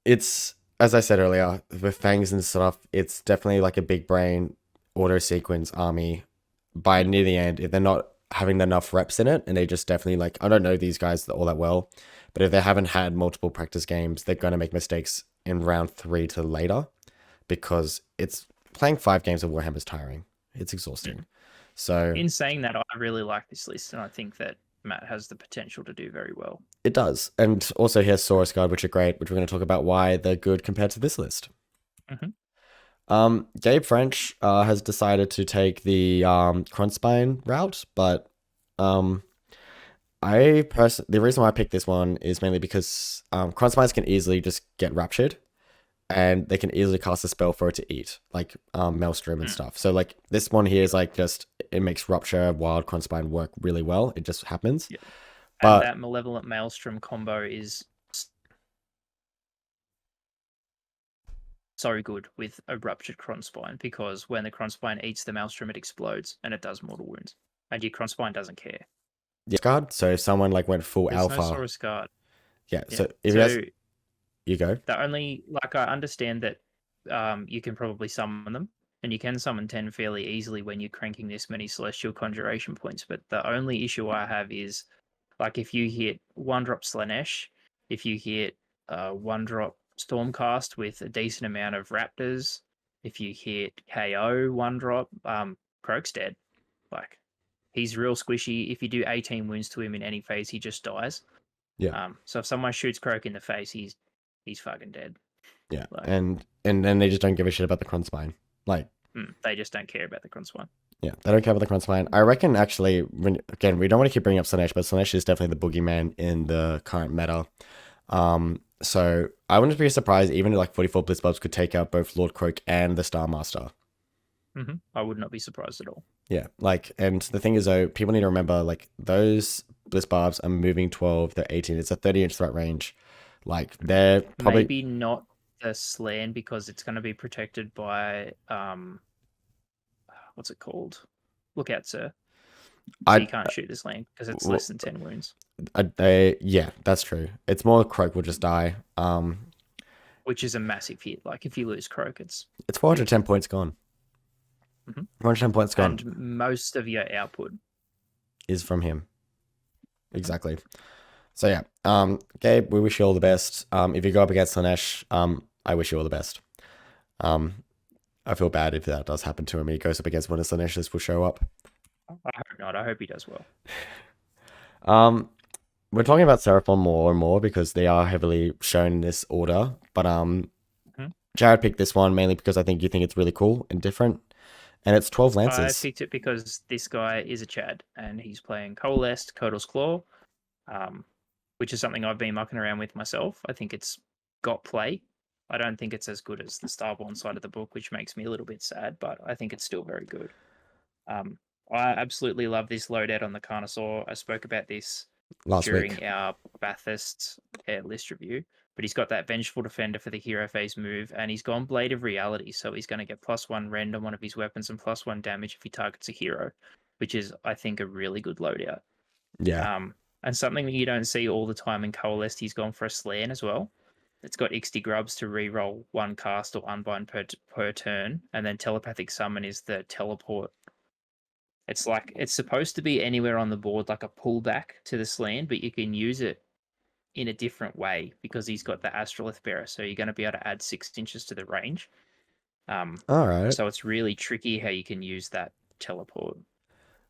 [SPEAKER 1] It's, as I said earlier, with fangs and stuff, it's definitely like a big brain auto sequence army. By near the end, if they're not having enough reps in it, and they just definitely like, I don't know these guys all that well, but if they haven't had multiple practice games, they're gonna make mistakes in round 3 to later, because it's playing 5 games of Warhammer is tiring. It's exhausting. So
[SPEAKER 2] In saying that, I really like this list, and I think that Matt has the potential to do very well.
[SPEAKER 1] it does. And also here's Saurus Guard, which are great, which we're going to talk about why they're good compared to this list. Gabe French has decided to take the Kronspine route, but the reason why I picked this one is mainly because Kronspines can easily just get raptured, and they can easily cast a spell for it to eat, like Maelstrom and stuff. So like this one here is like just, it makes Rupture, Wild, Kronspine work really well. It just happens.
[SPEAKER 2] Yeah.
[SPEAKER 1] But
[SPEAKER 2] And that Malevolent Maelstrom combo is so good with a Ruptured Kronspine, because when the Kronspine eats the Maelstrom, it explodes and it does mortal wounds. And your Kronspine doesn't care.
[SPEAKER 1] yeah, guard. So if someone like went full
[SPEAKER 2] There's
[SPEAKER 1] alpha,
[SPEAKER 2] no Saurus Guard.
[SPEAKER 1] yeah.
[SPEAKER 2] Yeah.
[SPEAKER 1] So if
[SPEAKER 2] So
[SPEAKER 1] you go.
[SPEAKER 2] the only, like, I understand that you can probably summon them, and you can summon 10 fairly easily when you're cranking this many Celestial Conjuration points. But the only issue I have is, like, if you hit 1-drop Slanesh, if you hit 1-drop Stormcast with a decent amount of Raptors, if you hit KO 1-drop, Croak's dead. Like, he's real squishy. If you do 18 wounds to him in any phase, he just dies.
[SPEAKER 1] Yeah.
[SPEAKER 2] So if someone shoots Croak in the face, he's fucking dead.
[SPEAKER 1] Yeah.
[SPEAKER 2] Like,
[SPEAKER 1] and then they just don't give a shit about the Kronspine. Like,
[SPEAKER 2] they just don't care about the Kronspine.
[SPEAKER 1] yeah, they don't care about the Kronspine. I reckon actually, again, we don't want to keep bringing up Slanesh, but Slanesh is definitely the boogeyman in the current meta. So I wouldn't be surprised even if like 44 Blitzbubs could take out both Lord Croak and the Star Master.
[SPEAKER 2] I would not be surprised at all.
[SPEAKER 1] Yeah, like, and the thing is though, people need to remember, like, those Blitzbarbs are moving 12, they're 18, it's a 30-inch threat range. Like, they're probably...
[SPEAKER 2] Maybe not the Slan, because it's going to be protected by, what's it called? Look out, sir. So you can't shoot this Slan because it's less than 10 wounds.
[SPEAKER 1] Yeah, that's true. It's more Croak will just die.
[SPEAKER 2] Which is a massive hit. Like, if you lose Croak, it's
[SPEAKER 1] 410 points gone. 410 points gone.
[SPEAKER 2] And most of your output
[SPEAKER 1] is from him. Exactly. So yeah, Gabe, we wish you all the best. If you go up against Slanesh, I wish you all the best. I feel bad if that does happen to him. He goes up against one of Slanesh's will show up.
[SPEAKER 2] I hope not. I hope he does well.
[SPEAKER 1] We're talking about Seraphon more and more because they are heavily shown in this order. But Jarrod picked this one mainly because I think you think it's really cool and different. And it's 12 Lancers.
[SPEAKER 2] I picked it because this guy is a Chad and he's playing Coalesced Kotal's Claw, which is something I've been mucking around with myself. I think it's got play. I don't think it's as good as the Starborn side of the book, which makes me a little bit sad, but I think it's still very good. I absolutely love this loadout on the Carnosaur. I spoke about this
[SPEAKER 1] last
[SPEAKER 2] during
[SPEAKER 1] week.
[SPEAKER 2] our Bathurst list review, but he's got that Vengeful Defender for the hero phase move, and he's gone Blade of Reality, so he's going to get +1 rend on one of his weapons and +1 damage if he targets a hero, which is, I think, a really good loadout.
[SPEAKER 1] Yeah.
[SPEAKER 2] And something that you don't see all the time in Coalesced, he's gone for a Slan as well. It's got Ixty Grubs to reroll 1 cast or unbind per turn, and then Telepathic Summon is the teleport. It's like, it's supposed to be anywhere on the board, like a pullback to the Slan, but you can use it in a different way because he's got the Astrolith Bearer, so you're going to be able to add 6 inches to the range.
[SPEAKER 1] All right.
[SPEAKER 2] So it's really tricky how you can use that teleport.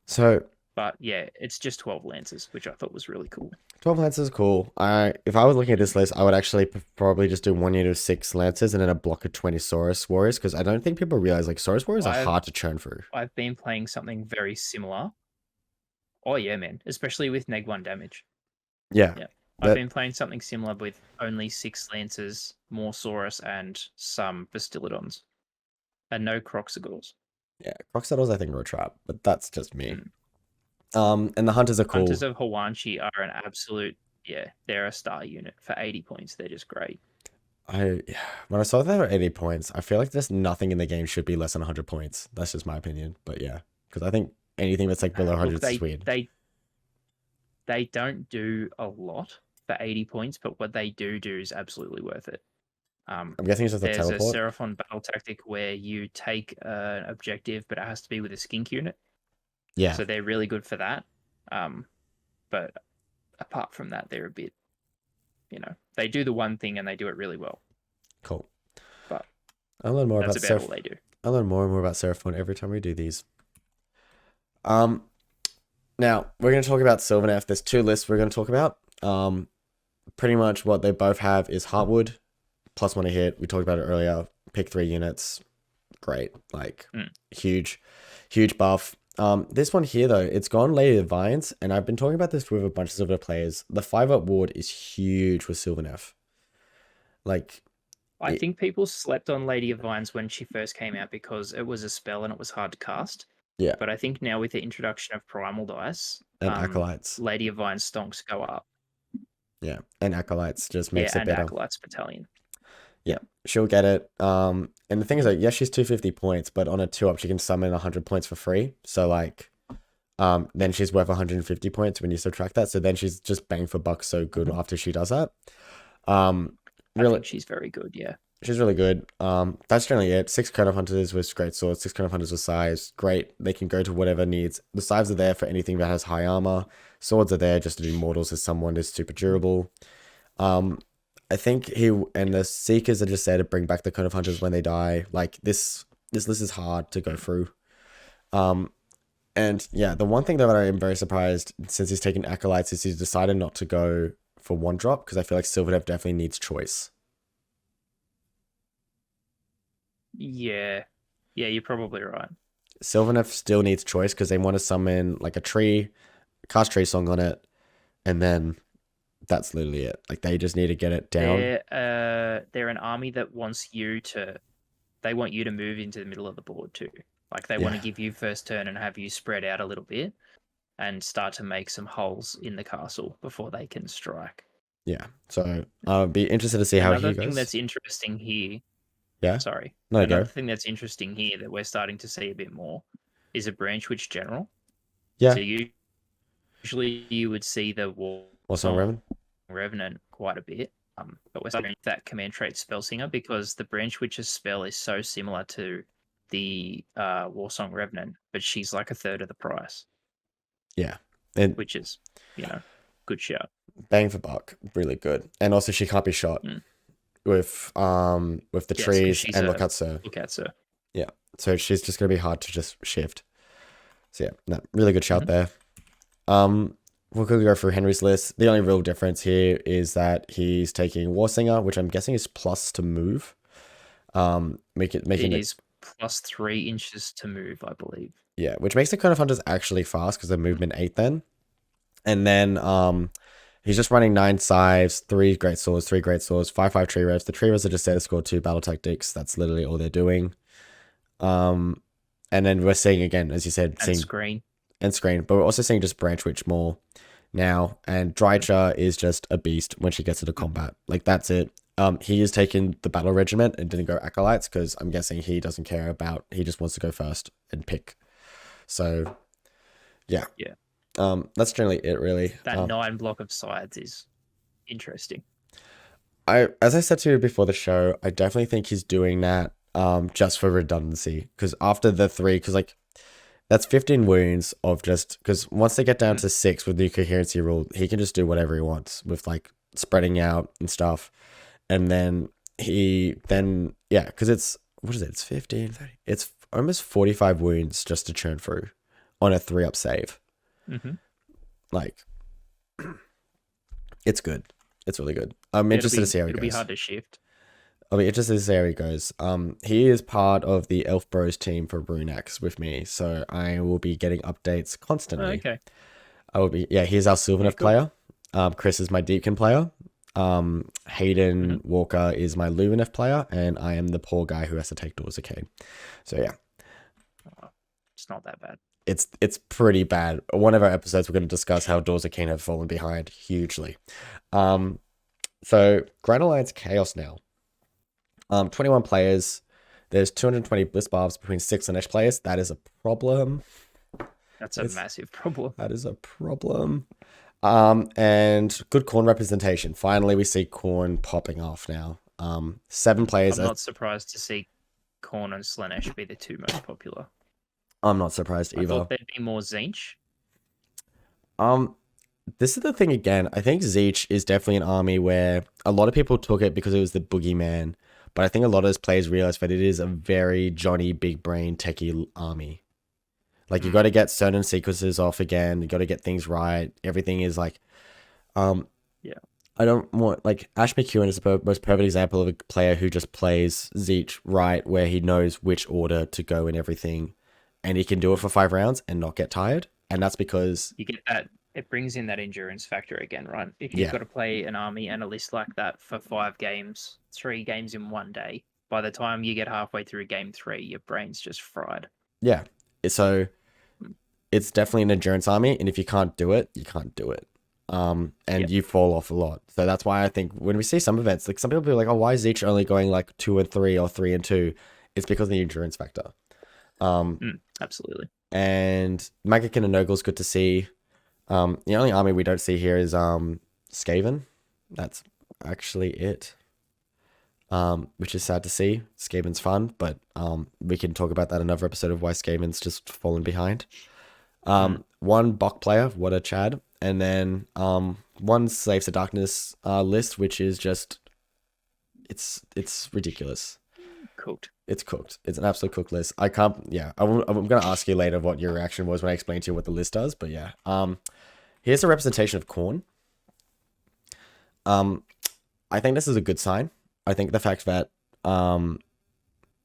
[SPEAKER 1] So
[SPEAKER 2] But yeah, it's just 12 lances, which I thought was really cool.
[SPEAKER 1] 12 lances is cool. If I was looking at this list, I would actually probably just do 1 unit of 6 lances and then a block of 20 Saurus warriors, because I don't think people realize like Saurus warriors are hard to churn through.
[SPEAKER 2] I've been playing something very similar. Oh yeah, man, especially with neg 1 damage.
[SPEAKER 1] Yeah.
[SPEAKER 2] I've been playing something similar with only 6 lances, more Saurus, and some Bastiladons, and no Croxagors.
[SPEAKER 1] Yeah, Croxaddles I think are a trap, but that's just me. And the Hunters are cool.
[SPEAKER 2] Hunters of Hawanchi are an absolute, they're a star unit for 80 points. They're just great.
[SPEAKER 1] When I saw that they were 80 points, I feel like there's nothing in the game should be less than 100 points. That's just my opinion. But yeah, because I think anything that's like below 100 is weird.
[SPEAKER 2] They don't do a lot for 80 points, but what they do is absolutely worth it.
[SPEAKER 1] I'm guessing it's just a teleport.
[SPEAKER 2] There's a Seraphon battle tactic where you take an objective, but it has to be with a skink unit.
[SPEAKER 1] Yeah.
[SPEAKER 2] So they're really good for that. But apart from that, they're a bit, they do the one thing and they do it really well.
[SPEAKER 1] Cool.
[SPEAKER 2] But
[SPEAKER 1] I'll learn more
[SPEAKER 2] that's about all they do.
[SPEAKER 1] I learn more and more about Seraphon every time we do these. Now we're going to talk about Sylvaneth. There's 2 lists we're going to talk about. Pretty much what they both have is Heartwood, +1 a hit. We talked about it earlier. Pick 3 units. Great. Like, huge buff. This one here, though, it's gone Lady of Vines, and I've been talking about this with a bunch of Sylvaneth players. The 5-up ward is huge with Sylvaneth. Like,
[SPEAKER 2] I think people slept on Lady of Vines when she first came out because it was a spell and it was hard to cast.
[SPEAKER 1] Yeah.
[SPEAKER 2] But I think now with the introduction of Primal Dice
[SPEAKER 1] and Acolytes,
[SPEAKER 2] Lady of Vines stonks go up.
[SPEAKER 1] Yeah, and Acolytes just makes it better.
[SPEAKER 2] And Acolytes Battalion.
[SPEAKER 1] Yeah, she'll get it. And the thing is, like, yes, she's 250 points, but on a 2-up, she can summon 100 points for free. So, like, then she's worth 150 points when you subtract that. So then she's just bang for buck so good after she does that.
[SPEAKER 2] I think she's very good, yeah.
[SPEAKER 1] She's really good. That's generally it. 6 Cone of Hunters with great swords, 6 Cone of Hunters with Scythes. Great. They can go to whatever needs. The Scythes are there for anything that has high armor. Swords are there just to do mortals if someone is super durable. I think the Seekers are just there to bring back the Cone of Hunters when they die. Like, this list is hard to go through. And yeah, the one thing that I am very surprised since he's taken Acolytes is he's decided not to go for 1-drop, because I feel like Sylvaneth definitely needs choice.
[SPEAKER 2] Yeah, you're probably right.
[SPEAKER 1] Sylvaneth still needs choice because they want to summon like a tree, cast Tree Song on it, and then that's literally it. Like, they just need to get it down.
[SPEAKER 2] They're an army that wants you to. They want you to move into the middle of the board too. Like, they want to give you first turn and have you spread out a little bit, and start to make some holes in the castle before they can strike.
[SPEAKER 1] Yeah. So I'll be interested to see how he goes.
[SPEAKER 2] Another thing that's interesting here.
[SPEAKER 1] Yeah.
[SPEAKER 2] Sorry.
[SPEAKER 1] No,
[SPEAKER 2] Another thing that's interesting here that we're starting to see a bit more is a Branch Witch General.
[SPEAKER 1] Yeah.
[SPEAKER 2] So usually you would see the
[SPEAKER 1] Warsong
[SPEAKER 2] Revenant quite a bit. But we're starting that command trait Spellsinger because the Branch Witch's spell is so similar to the Warsong Revenant, but she's like a third of the price.
[SPEAKER 1] Yeah.
[SPEAKER 2] Which is, good shout.
[SPEAKER 1] Bang for buck. Really good. And also she can't be shot. With the trees and
[SPEAKER 2] Lokatsu.
[SPEAKER 1] Yeah. So she's just gonna be hard to just shift. So yeah, no, really good shout there. We'll quickly go through Henry's list. The only real difference here is that he's taking Warsinger, which I'm guessing is plus to move. Making
[SPEAKER 2] it is +3 inches to move, I believe.
[SPEAKER 1] Yeah, which makes the Cone of Hunters actually fast because they're movement 8 then. And then He's just running 9 scythes, 3 great swords, 3 great swords, 5 tree revs. The tree revs are just there to score 2 battle tactics. That's literally all they're doing. And then we're seeing again, as you said,
[SPEAKER 2] And
[SPEAKER 1] seeing
[SPEAKER 2] screen.
[SPEAKER 1] and screen, but we're also seeing just branch witch more now. And Drycha is just a beast when she gets into combat. Like that's it. He is taking the battle regiment and didn't go acolytes because I'm guessing he doesn't care about. He just wants to go first and pick. So, yeah.
[SPEAKER 2] Yeah.
[SPEAKER 1] That's generally it, really.
[SPEAKER 2] That 9 block of sides is interesting.
[SPEAKER 1] As I said to you before the show, I definitely think he's doing that just for redundancy. Because after the 3, because like that's 15 wounds of just because once they get down to 6 with the coherency rule, he can just do whatever he wants with like spreading out and stuff. And then because it's what is it? It's 15, 30. It's almost 45 wounds just to churn through on a 3-up save.
[SPEAKER 2] Mm-hmm.
[SPEAKER 1] Like, it's good. It's really good. I'm interested to see how he goes.
[SPEAKER 2] It'll be hard to shift.
[SPEAKER 1] I'll be interested to see how he goes. He is part of the Elf Bros team for Runex with me, so I will be getting updates constantly.
[SPEAKER 2] Oh, okay.
[SPEAKER 1] I will be. Yeah, he's our Sylvaneth player. Chris is my Deepkin player. Hayden Walker is my Lumineth player, and I am the poor guy who has to take Doors Arcade. So yeah,
[SPEAKER 2] it's not that bad.
[SPEAKER 1] It's pretty bad. One of our episodes we're going to discuss how Doors Arcane have fallen behind hugely. So Grand Alliance Chaos now. 21 players. There's 220 Bliss Barbs between 6 and Esh players. That is a problem.
[SPEAKER 2] That's a massive problem.
[SPEAKER 1] That is a problem. And good Khorne representation. Finally, we see Khorne popping off now. 7 players.
[SPEAKER 2] I'm not surprised to see Khorne and Slaanesh be the 2 most popular.
[SPEAKER 1] I'm not surprised either.
[SPEAKER 2] I thought there'd be more Tzeentch.
[SPEAKER 1] This is the thing again. I think Tzeentch is definitely an army where a lot of people took it because it was the boogeyman. But I think a lot of those players realize that it is a very Johnny big brain techie army. Like you got to get certain sequences off again. You got to get things right. Everything is like,
[SPEAKER 2] yeah.
[SPEAKER 1] I don't want like Ash McEwen is the most perfect example of a player who just plays Tzeentch right, where he knows which order to go in everything, and he can do it for 5 rounds and not get tired. And that's because
[SPEAKER 2] you get that. It brings in that endurance factor again, right? If you've got to play an army and a list like that for 5 games, 3 games in one day, by the time you get halfway through game 3, your brain's just fried.
[SPEAKER 1] Yeah. So it's definitely an endurance army, and if you can't do it, you can't do it. And you fall off a lot. So that's why I think when we see some events, like some people be like, oh, why is each only going like 2 and 3 or 3 and 2? It's because of the endurance factor.
[SPEAKER 2] Absolutely.
[SPEAKER 1] And Magakin and Nogle's good to see. The only army we don't see here is Skaven. That's actually it. Which is sad to see. Skaven's fun, but we can talk about that in another episode of why Skaven's just fallen behind. 1 Bok player, what a Chad, and then 1 Slaves to Darkness list, which is just it's ridiculous.
[SPEAKER 2] Cooked.
[SPEAKER 1] It's cooked. It's an absolute cooked list. I can't. Yeah, I'm gonna ask you later what your reaction was when I explained to you what the list does. But yeah, here's a representation of Khorne. I think this is a good sign. I think the fact that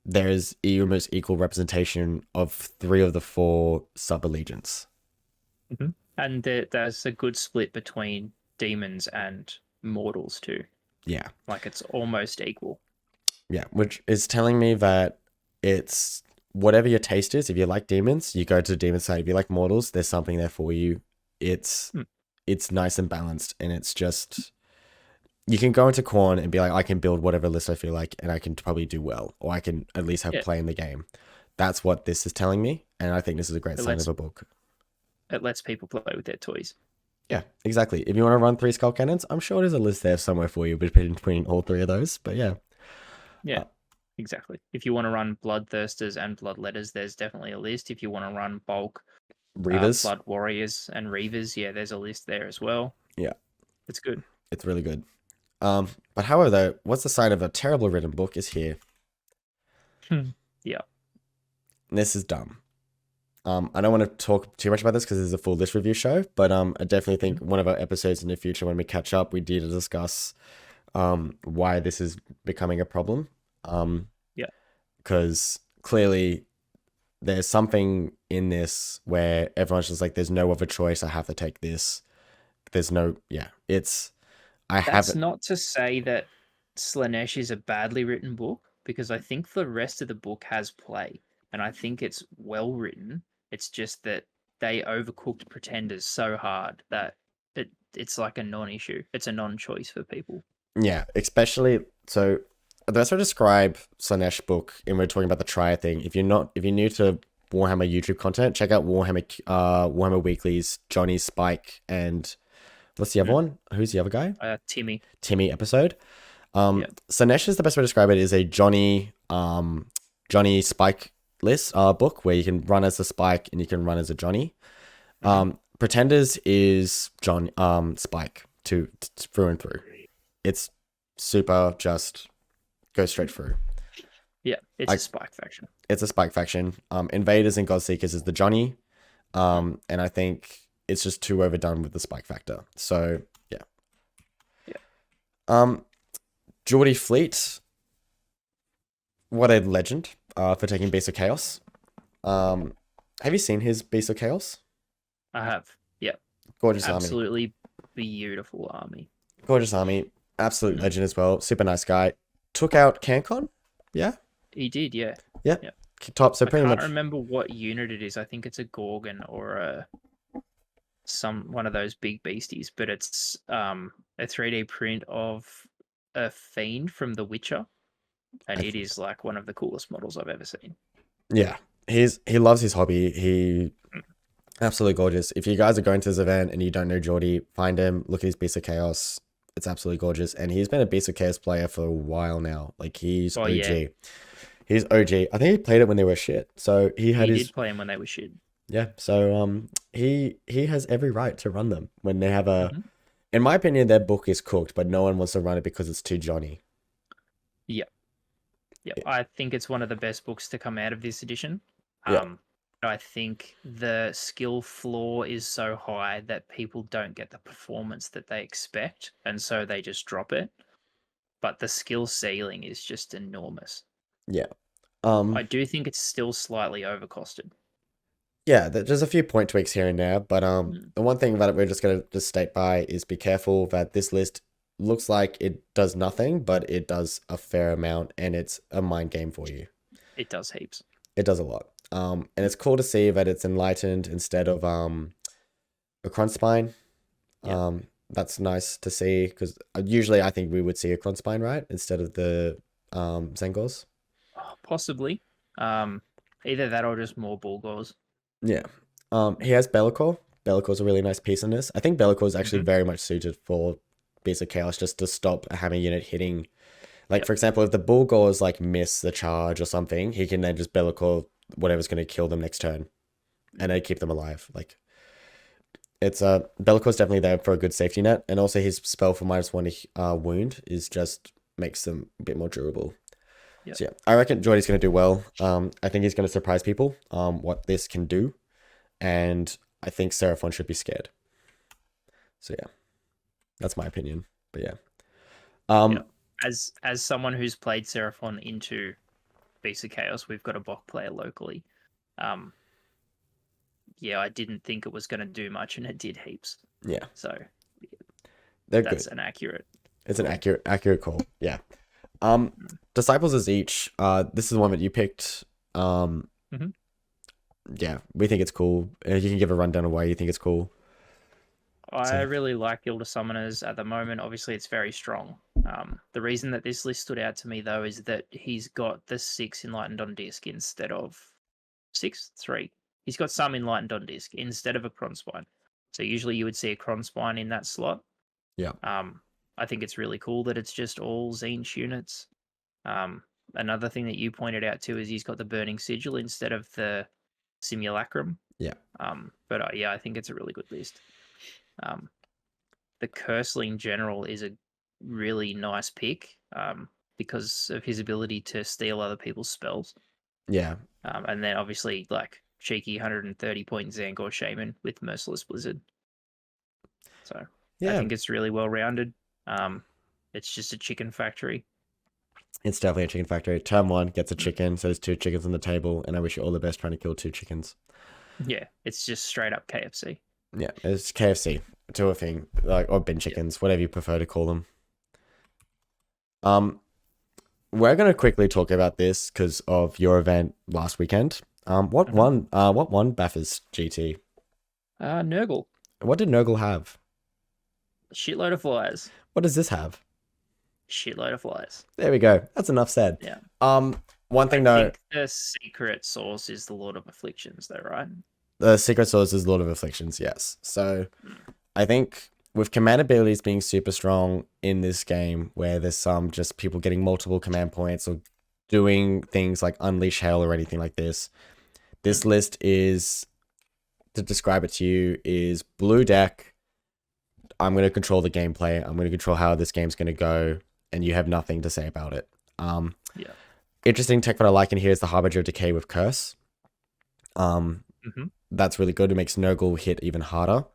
[SPEAKER 1] there's almost equal representation of 3 of the 4 sub-allegiance.
[SPEAKER 2] And there's a good split between demons and mortals too.
[SPEAKER 1] Yeah.
[SPEAKER 2] Like it's almost equal.
[SPEAKER 1] Yeah, which is telling me that it's whatever your taste is. If you like demons, you go to the demon side. If you like mortals, there's something there for you. It's nice and balanced, and it's just... You can go into Khorne and be like, I can build whatever list I feel like, and I can probably do well, or I can at least have play in the game. That's what this is telling me, and I think this is a great sign of a book.
[SPEAKER 2] It lets people play with their toys.
[SPEAKER 1] Yeah, exactly. If you want to run 3 Skull Cannons, I'm sure there's a list there somewhere for you between all 3 of those, but yeah.
[SPEAKER 2] Yeah, exactly. If you want to run Bloodthirsters and Bloodletters, there's definitely a list. If you want to run bulk
[SPEAKER 1] Reavers,
[SPEAKER 2] Blood Warriors and Reavers, yeah, there's a list there as well.
[SPEAKER 1] Yeah.
[SPEAKER 2] It's good.
[SPEAKER 1] It's really good. But however, though, what's the sign of a terrible written book is here.
[SPEAKER 2] Yeah.
[SPEAKER 1] This is dumb. I don't want to talk too much about this because this is a full list review show, but I definitely think one of our episodes in the future when we catch up, we need to discuss why this is becoming a problem.
[SPEAKER 2] Yeah.
[SPEAKER 1] Because clearly there's something in this where everyone's just like, there's no other choice. I have to take this. There's no, It's I
[SPEAKER 2] That's
[SPEAKER 1] haven't.
[SPEAKER 2] not to say that Slanesh is a badly written book, because I think the rest of the book has play, and I think it's well written. It's just that they overcooked Pretenders so hard that it's like a non-issue. It's a non-choice for people.
[SPEAKER 1] Yeah, especially so. The best way to describe Slanesh book, and we're talking about the Trier thing. If you're new to Warhammer YouTube content, check out Warhammer Weekly's Johnny Spike and what's the other one? Who's the other guy?
[SPEAKER 2] Timmy.
[SPEAKER 1] Timmy episode.
[SPEAKER 2] Yeah.
[SPEAKER 1] Slanesh is the best way to describe it. Is a Johnny Spike list book where you can run as a Spike and you can run as a Johnny. Pretenders is Spike through and through. It's super just go straight through.
[SPEAKER 2] Yeah, it's a Spike faction.
[SPEAKER 1] It's a Spike faction. Invaders and Godseekers is the Johnny. And I think it's just too overdone with the Spike factor. So yeah.
[SPEAKER 2] Yeah.
[SPEAKER 1] Geordie Fleet, what a legend for taking Beast of Chaos. Have you seen his Beast of Chaos?
[SPEAKER 2] I have. Yeah.
[SPEAKER 1] Gorgeous army.
[SPEAKER 2] Absolutely beautiful army.
[SPEAKER 1] Gorgeous army. Absolute legend as well. Super nice guy. Took out CanCon? Yeah?
[SPEAKER 2] He did, yeah.
[SPEAKER 1] Yeah. Top. So
[SPEAKER 2] I
[SPEAKER 1] pretty
[SPEAKER 2] can't
[SPEAKER 1] much.
[SPEAKER 2] remember what unit it is. I think it's a Gorgon or one of those big beasties, but it's a 3D print of a fiend from The Witcher, and it is like one of the coolest models I've ever seen.
[SPEAKER 1] Yeah. He loves his hobby. He absolutely gorgeous. If you guys are going to this event and you don't know Geordie, find him, look at his Beast of Chaos. It's absolutely gorgeous. And he's been a Beast of Chaos player for a while now. Like he's OG. Yeah. He's OG. I think he played it when they were shit. So he did
[SPEAKER 2] play him when they were shit.
[SPEAKER 1] Yeah. So he has every right to run them when they have a in my opinion, their book is cooked, but no one wants to run it because it's too Johnny.
[SPEAKER 2] Yeah. Yeah. I think it's one of the best books to come out of this edition. I think the skill floor is so high that people don't get the performance that they expect, and so they just drop it. But the skill ceiling is just enormous.
[SPEAKER 1] Yeah.
[SPEAKER 2] I do think it's still slightly overcosted.
[SPEAKER 1] Yeah, there's a few point tweaks here and there, but the one thing that we're just going to state by is be careful that this list looks like it does nothing, but it does a fair amount, and it's a mind game for you.
[SPEAKER 2] It does heaps.
[SPEAKER 1] It does a lot. And it's cool to see that it's enlightened instead of a Kronspine. That's nice to see, because usually I think we would see a Kronspine, right, instead of the Zengors.
[SPEAKER 2] Possibly. Either that or just more Bulgors.
[SPEAKER 1] Yeah. He has Bellicor. Bellicor's a really nice piece in this. I think Bellicor is actually very much suited for Beast of Chaos, just to stop a hammer unit hitting. Like, for example, if the Bulgors like miss the charge or something, he can then just Bellicor whatever's going to kill them next turn, and then keep them alive. Like, it's Bellicor's definitely there for a good safety net, and also his spell for -1 wound is just makes them a bit more durable. So yeah, I reckon Geordie's going to do well. I think he's going to surprise people what this can do, and I think Seraphon should be scared. So yeah, that's my opinion. But yeah,
[SPEAKER 2] as someone who's played Seraphon into Beast of Chaos, we've got a Bok player locally. Yeah, I didn't think it was going to do much, and it did heaps.
[SPEAKER 1] Yeah,
[SPEAKER 2] so
[SPEAKER 1] that's
[SPEAKER 2] good. An accurate.
[SPEAKER 1] It's an accurate call. Yeah. Disciples is each. This is the one that you picked. Yeah, we think it's cool. You can give a rundown of why you think it's cool.
[SPEAKER 2] I really like Gilda Summoners at the moment. Obviously, it's very strong. The reason that this list stood out to me, though, is that he's got the 6 Enlightened on disc instead of 3. He's got some Enlightened on disc instead of a Kronspine. So usually you would see a Kronspine in that slot.
[SPEAKER 1] Yeah.
[SPEAKER 2] I think it's really cool that it's just all Tzeentch units. Another thing that you pointed out too is he's got the Burning Sigil instead of the Simulacrum.
[SPEAKER 1] Yeah.
[SPEAKER 2] But yeah, I think it's a really good list. The Curseling General is a really nice pick because of his ability to steal other people's spells.
[SPEAKER 1] Yeah.
[SPEAKER 2] And then obviously like cheeky 130-point Zangor Shaman with Merciless Blizzard. So yeah, I think it's really well rounded. It's just a chicken factory.
[SPEAKER 1] It's definitely a chicken factory. Turn 1 gets a chicken, so there's 2 chickens on the table, and I wish you all the best trying to kill 2 chickens.
[SPEAKER 2] Yeah, it's just straight up KFC.
[SPEAKER 1] Yeah, it's KFC. to a thing, like, or bin
[SPEAKER 2] Yeah.
[SPEAKER 1] chickens, whatever you prefer to call them. Um, we're gonna quickly talk about this because of your event last weekend. What
[SPEAKER 2] Hmm.
[SPEAKER 1] won? What won Bathurst GT?
[SPEAKER 2] Nurgle,
[SPEAKER 1] What did Nurgle have?
[SPEAKER 2] shitload of flies,
[SPEAKER 1] What does this have?
[SPEAKER 2] shitload of flies.
[SPEAKER 1] There we go. That's enough said.
[SPEAKER 2] Yeah.
[SPEAKER 1] One
[SPEAKER 2] I
[SPEAKER 1] thing though,
[SPEAKER 2] think the secret source is the Lord of Afflictions, though, right?
[SPEAKER 1] the secret source is Lord of Afflictions. Yes. So
[SPEAKER 2] Mm.
[SPEAKER 1] I think with command abilities being super strong in this game, where there's some just people getting multiple command points or doing things like Unleash Hell or anything like this, this
[SPEAKER 2] Mm.
[SPEAKER 1] list is, to describe it to you, is blue deck. I'm going to control the gameplay. I'm going to control how this game's going to go, and you have nothing to say about it.
[SPEAKER 2] Yeah.
[SPEAKER 1] Interesting tech that I like in here is the Harbinger of Decay with Curse. Um,
[SPEAKER 2] Hmm.
[SPEAKER 1] that's really good. It makes Nurgle hit even harder.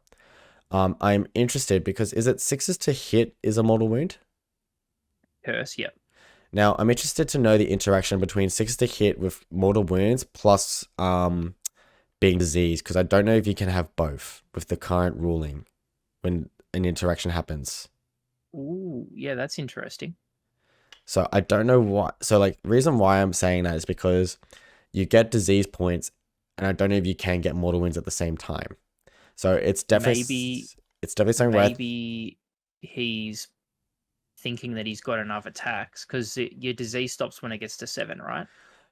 [SPEAKER 1] I'm interested because is it sixes to hit is a mortal wound?
[SPEAKER 2] Curse, yeah.
[SPEAKER 1] Now, I'm interested to know the interaction between sixes to hit with mortal wounds plus being diseased, because I don't know if you can have both with the current ruling when an interaction happens.
[SPEAKER 2] Ooh, yeah, that's interesting.
[SPEAKER 1] So I don't know what. So like, reason why I'm saying that is because you get disease points, and I don't know if you can get mortal wounds at the same time. So
[SPEAKER 2] Maybe,
[SPEAKER 1] it's definitely something where
[SPEAKER 2] maybe he's thinking that he's got enough attacks because your disease stops when it gets to 7, right?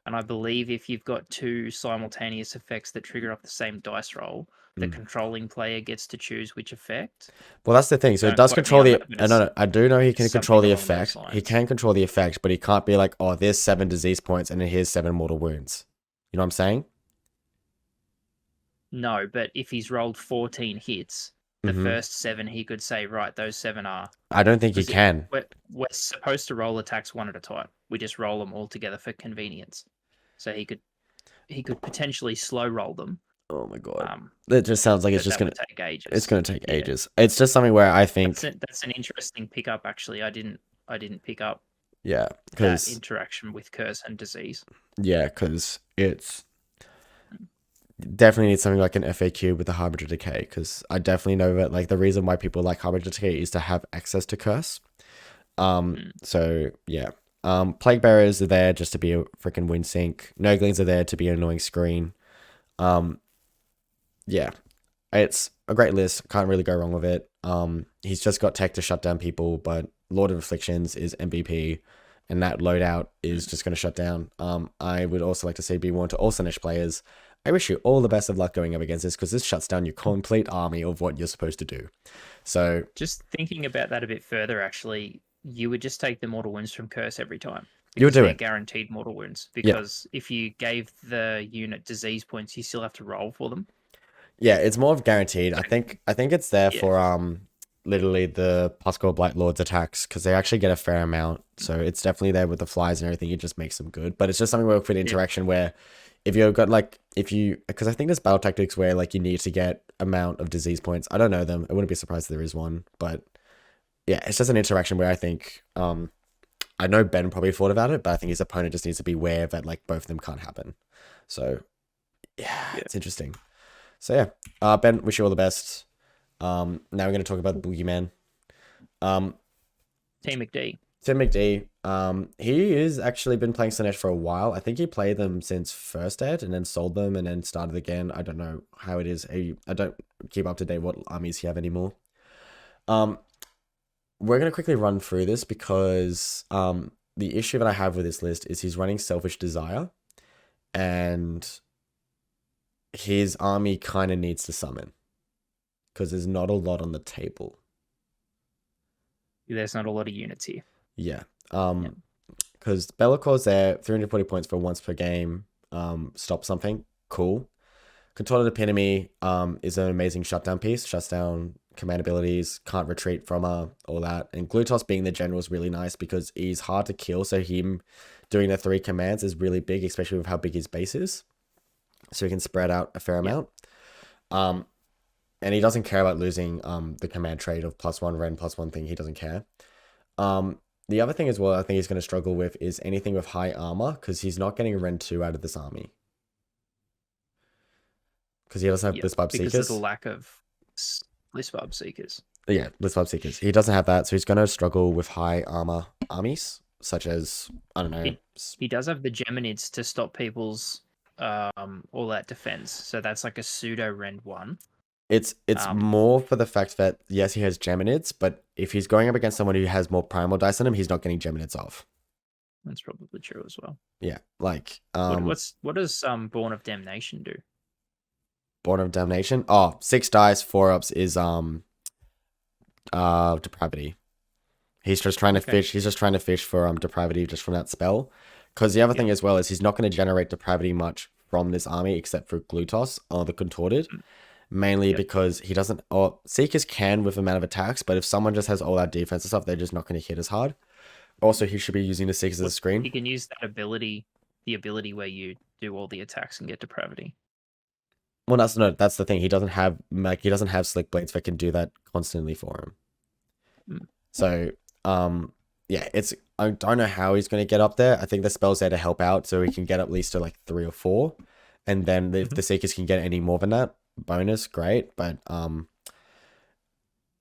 [SPEAKER 2] And I believe if you've got two simultaneous effects that trigger off the same dice roll, the
[SPEAKER 1] mm.
[SPEAKER 2] controlling player gets to choose which effect.
[SPEAKER 1] Well, that's the thing. So it
[SPEAKER 2] Don't
[SPEAKER 1] does
[SPEAKER 2] quote me
[SPEAKER 1] control
[SPEAKER 2] on
[SPEAKER 1] the.
[SPEAKER 2] that, but
[SPEAKER 1] No, no, I do know he
[SPEAKER 2] it's
[SPEAKER 1] can control
[SPEAKER 2] something
[SPEAKER 1] the
[SPEAKER 2] along those
[SPEAKER 1] effect. He
[SPEAKER 2] lines.
[SPEAKER 1] can control the effect, but he can't be like, oh, there's 7 disease points and then here's 7 mortal wounds. You know what I'm saying?
[SPEAKER 2] No, but if he's rolled 14 hits, the
[SPEAKER 1] Hmm.
[SPEAKER 2] first 7 he could say, right, those 7 are
[SPEAKER 1] I don't think he
[SPEAKER 2] because
[SPEAKER 1] can.
[SPEAKER 2] we're supposed to roll attacks one at a time. We just roll them all together for convenience. So he could potentially slow roll them.
[SPEAKER 1] Oh my god.
[SPEAKER 2] Um,
[SPEAKER 1] It just sounds like
[SPEAKER 2] but that would take
[SPEAKER 1] it's
[SPEAKER 2] ages.
[SPEAKER 1] gonna take
[SPEAKER 2] Yeah,
[SPEAKER 1] ages. It's just something where I
[SPEAKER 2] that's
[SPEAKER 1] think,
[SPEAKER 2] it. That's an interesting pickup. Actually, I didn't pick up
[SPEAKER 1] yeah,
[SPEAKER 2] that
[SPEAKER 1] because
[SPEAKER 2] interaction with curse and disease.
[SPEAKER 1] it's definitely need something like an FAQ with the Harbinger Decay, because I definitely know that like the reason why people like Harbinger Decay is to have access to curse.
[SPEAKER 2] Mm.
[SPEAKER 1] So yeah. Plague Bearers are there just to be a freaking wind sink. Noglings are there to be an annoying screen. Um, yeah, it's a great list. Can't really go wrong with it. He's just got tech to shut down people, but Lord of Afflictions is MVP, and that loadout is
[SPEAKER 2] Mm.
[SPEAKER 1] just going to shut down. I would also like to say be warned to all Sinesh players. I wish you all the best of luck going up against this because this shuts down your complete army of what you're supposed to do. So
[SPEAKER 2] Just thinking about that a bit further, actually, you would just take the mortal wounds from curse every time
[SPEAKER 1] you'll
[SPEAKER 2] because
[SPEAKER 1] do
[SPEAKER 2] they're
[SPEAKER 1] it.
[SPEAKER 2] guaranteed mortal wounds.
[SPEAKER 1] Yeah.
[SPEAKER 2] Because if you gave the unit disease points, you still have to roll for them.
[SPEAKER 1] Yeah, it's more of guaranteed.
[SPEAKER 2] So
[SPEAKER 1] I think it's there
[SPEAKER 2] yeah,
[SPEAKER 1] for literally the Pascal Blight Lords attacks because they actually get a fair amount. So it's definitely there with the flies and everything. It just makes them good. But it's just something where with
[SPEAKER 2] yeah,
[SPEAKER 1] interaction where if you've got like if you because I think there's battle tactics where like you need to get amount of disease points. I don't know them. I wouldn't be surprised if there is one. But yeah, it's just an interaction where I think I know Ben probably thought about it, but I think his opponent just needs to be aware that like both of them can't happen. So yeah,
[SPEAKER 2] yeah.
[SPEAKER 1] it's interesting. So yeah, Ben, wish you all the best. Now we're going to talk about the Boogeyman. Um,
[SPEAKER 2] Team McD.
[SPEAKER 1] Tim McD, he has actually been playing Slanesh for a while. I think he played them since first ed and then sold them and then started again. I don't know how it is. I don't keep up to date what armies he have anymore. Um, we're going to quickly run through this because the issue that I have with this list is he's running Selfish Desire and his army kind of needs to summon because there's not a lot on the table.
[SPEAKER 2] There's not a lot of units here.
[SPEAKER 1] Yeah.
[SPEAKER 2] Yeah.
[SPEAKER 1] Because Bellacor's there, 340 points for once per game. Stop something. Cool. Control of Epitome is an amazing shutdown piece. Shuts down command abilities, can't retreat from her, all that. And Glutos being the general is really nice because he's hard to kill. So him doing the 3 commands is really big, especially with how big his base is. So he can spread out a fair
[SPEAKER 2] Yeah.
[SPEAKER 1] amount. And he doesn't care about losing the command trade of +1 Ren +1 thing. He doesn't care. The other thing as well, I think he's going to struggle with is anything with high armor because he's not getting Ren 2 out of this army because he doesn't have
[SPEAKER 2] Yeah.
[SPEAKER 1] Blitzbub
[SPEAKER 2] Because of the
[SPEAKER 1] Seekers.
[SPEAKER 2] lack of Listbarb Seekers.
[SPEAKER 1] Yeah, Blitzbub Seekers. He doesn't have that, so he's going to struggle with high armor armies, such as, I don't know.
[SPEAKER 2] He does have the Geminids to stop people's all that defense. So that's like a pseudo rend one.
[SPEAKER 1] It's more for the fact that, yes, he has Geminids, but if he's going up against someone who has more primal dice on him, he's not getting Geminids off.
[SPEAKER 2] That's probably true as well.
[SPEAKER 1] Yeah, like
[SPEAKER 2] what does Born of Damnation do?
[SPEAKER 1] Born of Damnation. Oh, 6 dice, 4 ups is depravity. He's just trying to fish. He's just trying to fish for depravity just from that spell. Because the other thing as well is he's not going to generate depravity much from this army except for Glutos or the Contorted. Mainly because he doesn't. Or Seekers can with amount of attacks, but if someone just has all that defense and stuff, they're just not going to hit as hard. Also, he should be using the Seekers as a screen.
[SPEAKER 2] He can use that ability, the ability where you do all the attacks and get depravity.
[SPEAKER 1] Well, that's the thing. He doesn't have Slick Blades that can do that constantly for him. So, yeah, I don't know how he's going to get up there. I think the spell's there to help out, so he can get at least to like 3 or 4, and then if the Seekers can get any more than that, bonus, great. But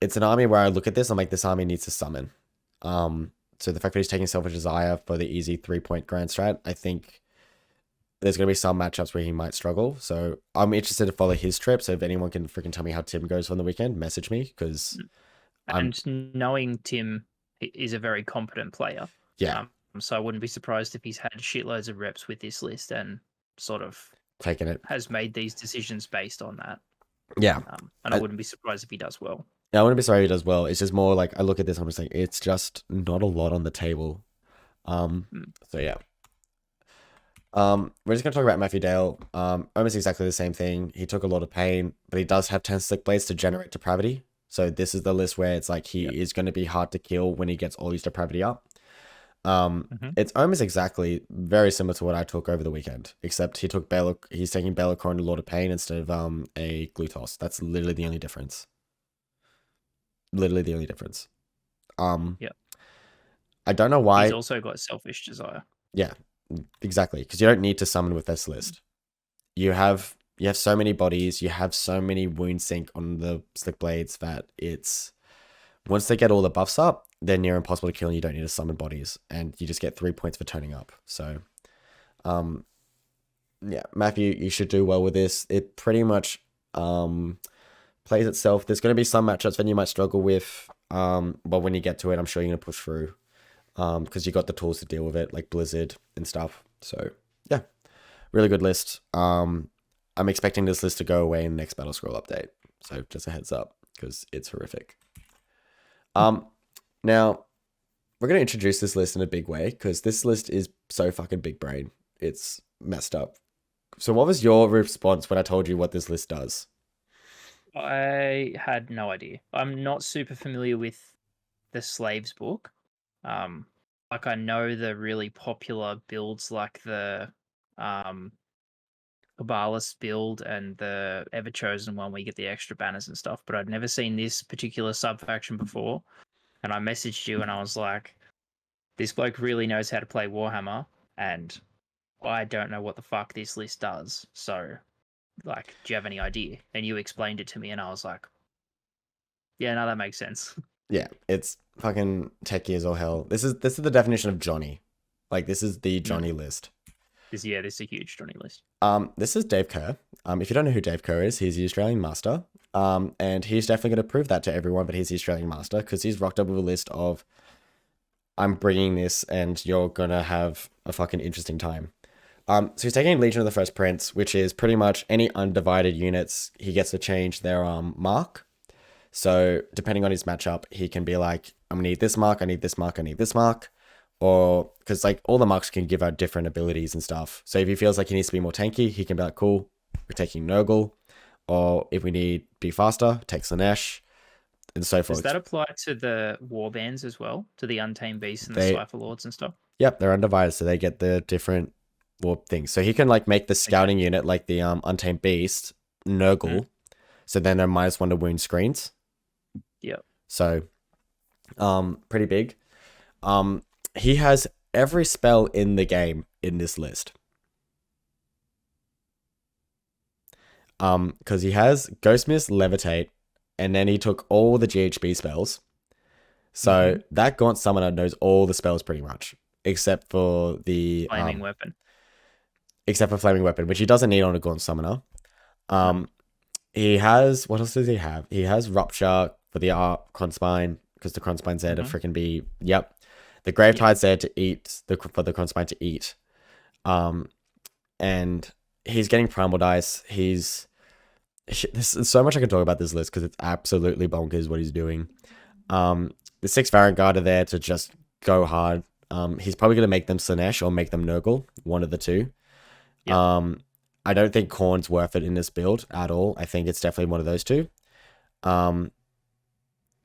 [SPEAKER 1] it's an army where I look at this, I'm like, this army needs to summon. So the fact that he's taking Selfish Desire for the easy 3-point grand strat, I think there's going to be some matchups where he might struggle. So I'm interested to follow his trip. So if anyone can freaking tell me how Tim goes on the weekend, message me, because
[SPEAKER 2] knowing Tim is a very competent player.
[SPEAKER 1] Yeah.
[SPEAKER 2] So I wouldn't be surprised if he's had shitloads of reps with this list and sort of
[SPEAKER 1] taken it,
[SPEAKER 2] has made these decisions based on that.
[SPEAKER 1] Yeah.
[SPEAKER 2] And I wouldn't be surprised if he does well.
[SPEAKER 1] Yeah, I wouldn't be sorry if he does well. It's just more like I look at this, I'm just like, it's just not a lot on the table. So yeah. We're just gonna talk about Matthew Dale. Almost exactly the same thing. He took a lot of pain, but he does have 10 Slick Blades to generate depravity. So this is the list where it's like he is going to be hard to kill when he gets all his depravity up. It's almost exactly very similar to what I took over the weekend, except he's taking Bellicor and a lot of pain instead of a Glutos. That's literally the only difference. Literally the only difference. I don't know why.
[SPEAKER 2] He's also got Selfish Desire.
[SPEAKER 1] Yeah, exactly. Because you don't need to summon with this list. You have so many bodies, you have so many wound sink on the Slick Blades that it's once they get all the buffs up, they're near impossible to kill and you don't need to summon bodies, and you just get 3 points for turning up. So yeah, Matthew, you should do well with this. It pretty much plays itself. There's going to be some matchups that you might struggle with, but when you get to it, I'm sure you're going to push through, because you got the tools to deal with it, like Blizzard and stuff. So yeah, really good list. I'm expecting this list to go away in the next Battle Scroll update. So just a heads up, because it's horrific. Now, we're going to introduce this list in a big way, because this list is so fucking big brain. It's messed up. So what was your response when I told you what this list does?
[SPEAKER 2] I had no idea. I'm not super familiar with the Slaves book. Like I know the really popular builds like the Cabalist build and the Ever Chosen one where you get the extra banners and stuff, but I'd never seen this particular sub-faction before. And I messaged you and I was like, this bloke really knows how to play Warhammer, and I don't know what the fuck this list does. So, like, do you have any idea? And you explained it to me and I was like, yeah, no, that makes sense.
[SPEAKER 1] Yeah, it's fucking techie as all hell. This is the definition of Johnny. Like, this is the Johnny list.
[SPEAKER 2] This is a huge Johnny list.
[SPEAKER 1] This is Dave Kerr. If you don't know who Dave Kerr is, he's the Australian Master. And he's definitely going to prove that to everyone, but he's the Australian Master, because he's rocked up with a list of, I'm bringing this and you're going to have a fucking interesting time. So he's taking Legion of the First Prince, which is pretty much any undivided units, he gets to change their mark. So depending on his matchup, he can be like, I'm going to need this mark, I need this mark, I need this mark. Or, because like all the marks can give out different abilities and stuff. So if he feels like he needs to be more tanky, he can be like, cool, we're taking Nurgle. Or if we need be faster, take Slanesh, and so forth.
[SPEAKER 2] Does that apply to the warbands as well? To the Untamed Beasts and the Cypher Lords and stuff?
[SPEAKER 1] Yep, they're undivided, so they get the different war things. So he can like make the scouting unit like the Untamed Beast, Nurgle, so then they're -1 to wound screens.
[SPEAKER 2] Yep.
[SPEAKER 1] So, pretty big. He has every spell in the game in this list. Because he has Ghostmiss, Levitate, and then he took all the GHB spells. So that Gaunt Summoner knows all the spells pretty much, except for
[SPEAKER 2] Flaming weapon.
[SPEAKER 1] except for Flaming Weapon, which he doesn't need on a Gaunt Summoner. He has, what else does he have? He has Rupture for the Cronspine, because the Cronspine's there to freaking be, yep. The Gravetide's there to eat, for the Cronspine to eat. And he's getting Primal Dice. There's so much I can talk about this list, because it's absolutely bonkers what he's doing. The 6 Variant Guard are there to just go hard. He's probably going to make them Slanesh or make them Nurgle, one of the two. Yep. I don't think Khorne's worth it in this build at all. I think it's definitely one of those two.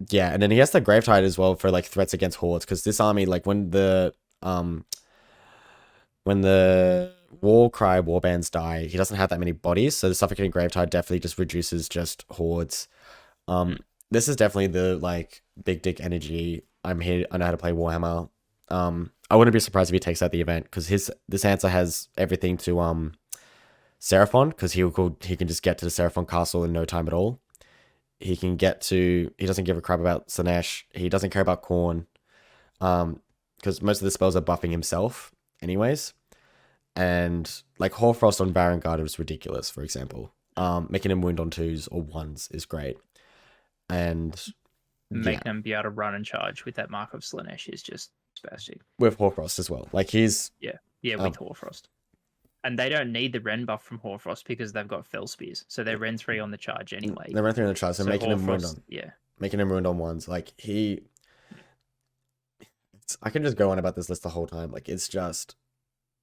[SPEAKER 1] Yeah, and then he has the Gravetide as well for like threats against hordes, because this army, like when the Warcry warbands die, he doesn't have that many bodies, so the Suffocating Gravetide definitely just reduces just hordes. This is definitely the like big dick energy. I'm here. I know how to play Warhammer. I wouldn't be surprised if he takes out the event, because this answer has everything to Seraphon, because he can just get to the Seraphon castle in no time at all. He doesn't give a crap about Slanesh. He doesn't care about Khorne, because most of the spells are buffing himself anyways. And like Hoarfrost on Baron Guard is ridiculous, for example. Making him wound on 2s or 1s is great. And
[SPEAKER 2] making him be able to run and charge with that Mark of Slanesh is just spastic.
[SPEAKER 1] With Hoarfrost as well. Like he's...
[SPEAKER 2] Yeah, with Hoarfrost. And they don't need the Ren buff from Hoarfrost because they've got Fell Spears. So they're Ren 3 on the charge anyway.
[SPEAKER 1] They're Ren 3 on the charge, so making him wound on...
[SPEAKER 2] Yeah.
[SPEAKER 1] Making him wound on 1s. Like I can just go on about this list the whole time. Like it's just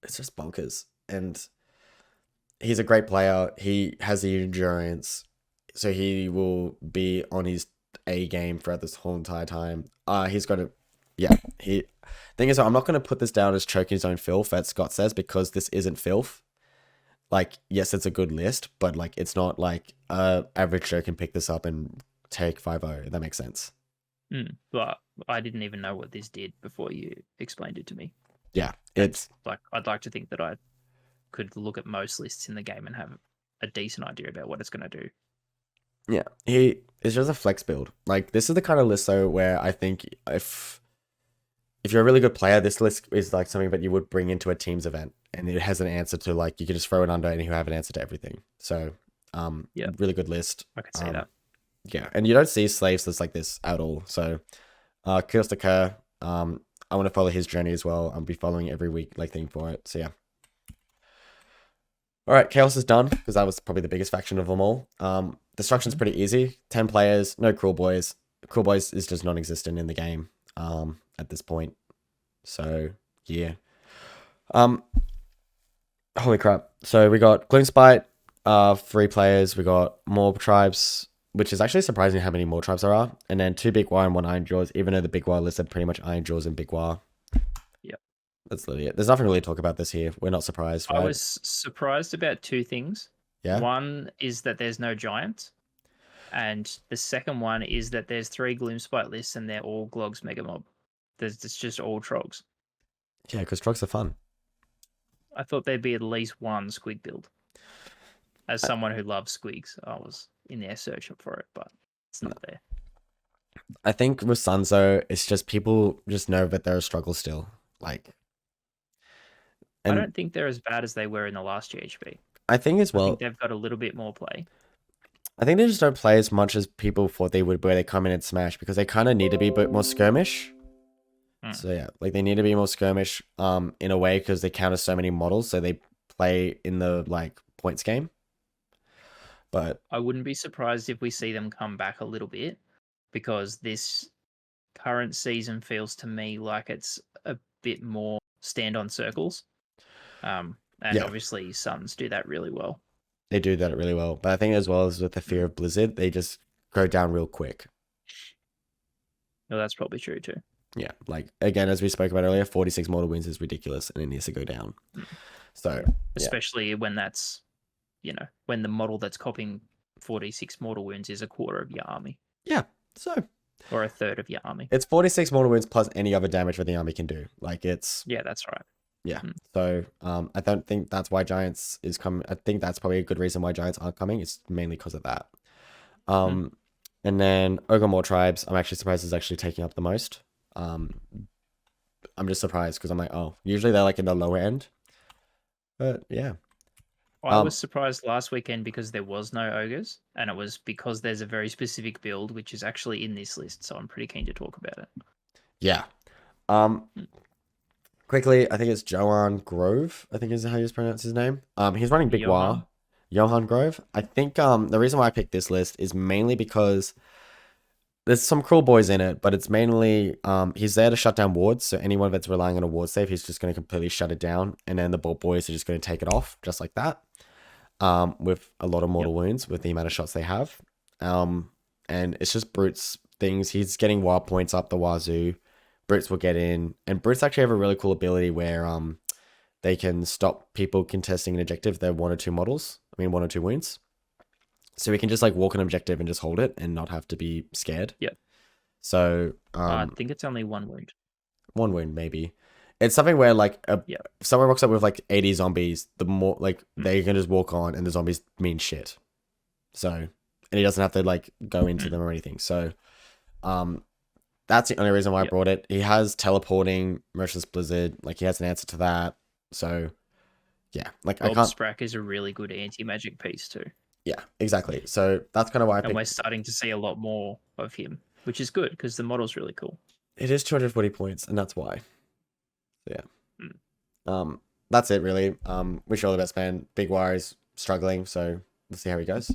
[SPEAKER 1] bonkers. And he's a great player. He has the endurance. So he will be on his A game throughout this whole entire time. He's got to... Yeah, thing is, I'm not going to put this down as choking his own filth, as Scott says, because this isn't filth. Like, yes, it's a good list, but like, it's not like average Joe can pick this up and take 5-0. That makes sense.
[SPEAKER 2] But I didn't even know what this did before you explained it to me.
[SPEAKER 1] Yeah, it's
[SPEAKER 2] like I'd like to think that I could look at most lists in the game and have a decent idea about what it's going to do.
[SPEAKER 1] Yeah, it's just a flex build. Like, this is the kind of list though where I think if you're a really good player, this list is like something that you would bring into a team's event, and it has an answer to, like, you can just throw it under and you have an answer to everything. So, really good list.
[SPEAKER 2] I could see that.
[SPEAKER 1] Yeah, and you don't see slaves lists like this at all. So, kudos to Kerr. I want to follow his journey as well. I'll be following every week, like, thing for it. So yeah. All right, Chaos is done, because that was probably the biggest faction of them all. Destruction's pretty easy. 10 players, no Cruel Boys. Cruel Boys is just non-existent in the game at this point. So, yeah. Holy crap. So we got Gloomspite, 3 players. We got more tribes, which is actually surprising how many more tribes there are. And then 2 Big War and 1 Iron Jaws, even though the Big War listed pretty much Iron Jaws and Big War.
[SPEAKER 2] Yep.
[SPEAKER 1] That's literally it. There's nothing really to talk about this here. We're not surprised, right?
[SPEAKER 2] I was surprised about 2 things.
[SPEAKER 1] Yeah.
[SPEAKER 2] One is that there's no giant. And the second one is that there's 3 Gloomspite lists and they're all Glogs Mega Mob. It's just all Trogs.
[SPEAKER 1] Yeah, because Trogs are fun.
[SPEAKER 2] I thought there'd be at least one Squig build. As someone who loves Squigs, I was in there searching for it, but it's not there.
[SPEAKER 1] I think with Sunzo, it's just people just know that they're a struggle still. Like,
[SPEAKER 2] I don't think they're as bad as they were in the last GHB.
[SPEAKER 1] I think as well.
[SPEAKER 2] I think they've got a little bit more play.
[SPEAKER 1] I think they just don't play as much as people thought they would, where they come in and smash, because they kind of need to be a bit more skirmish. So yeah, like they need to be more skirmish in a way, because they counter so many models, so they play in the like points game. But
[SPEAKER 2] I wouldn't be surprised if we see them come back a little bit, because this current season feels to me like it's a bit more stand on circles. And obviously Suns do that really well.
[SPEAKER 1] They do that really well. But I think as well as with the fear of Blizzard, they just go down real quick.
[SPEAKER 2] No, that's probably true too.
[SPEAKER 1] Yeah, like, again, as we spoke about earlier, 46 mortal wounds is ridiculous, and it needs to go down. So,
[SPEAKER 2] especially when that's, when the model that's copying 46 mortal wounds is a quarter of your army.
[SPEAKER 1] Yeah, so.
[SPEAKER 2] Or a third of your army.
[SPEAKER 1] It's 46 mortal wounds plus any other damage that the army can do. Like, it's...
[SPEAKER 2] Yeah, that's right.
[SPEAKER 1] Yeah, so I don't think that's why Giants is coming. I think that's probably a good reason why Giants aren't coming. It's mainly because of that. And then Ogre Tribes, I'm actually surprised is actually taking up the most. I'm just surprised because I'm like, oh, usually they're like in the lower end. But yeah.
[SPEAKER 2] I was surprised last weekend because there was no ogres, and it was because there's a very specific build which is actually in this list, so I'm pretty keen to talk about it.
[SPEAKER 1] Yeah. Um, quickly, I think it's Johan Grove, I think is how you pronounce his name. He's running Big
[SPEAKER 2] Johan?
[SPEAKER 1] War. Johan Grove. I think the reason why I picked this list is mainly because there's some cruel boys in it, but it's mainly he's there to shut down wards. So anyone that's relying on a ward save, he's just going to completely shut it down, and then the ball boys are just going to take it off just like that. With a lot of mortal wounds with the amount of shots they have. And it's just Brute's things. He's getting wild points up the wazoo. Brutes will get in, and Brutes actually have a really cool ability where they can stop people contesting an objective. They're one or two models. I mean, one or two wounds. So we can just like walk an objective and just hold it and not have to be scared.
[SPEAKER 2] Yep.
[SPEAKER 1] So
[SPEAKER 2] I think it's only one wound.
[SPEAKER 1] one wound maybe. It's something where like if someone rocks up with like 80 zombies, the more like they can just walk on and the zombies mean shit. So and he doesn't have to like go into them or anything. So that's the only reason why I brought it. He has teleporting, Merciless Blizzard, like he has an answer to that. So yeah, like I can't.
[SPEAKER 2] Sprack is a really good anti-magic piece too.
[SPEAKER 1] Yeah, exactly. So that's kind of why I picked.
[SPEAKER 2] And we're starting to see a lot more of him, which is good because the model's really cool.
[SPEAKER 1] It is 240 points, and that's why. So, yeah. That's it really. Wish you all the best, man. Big Wire is struggling, so let's see how he goes.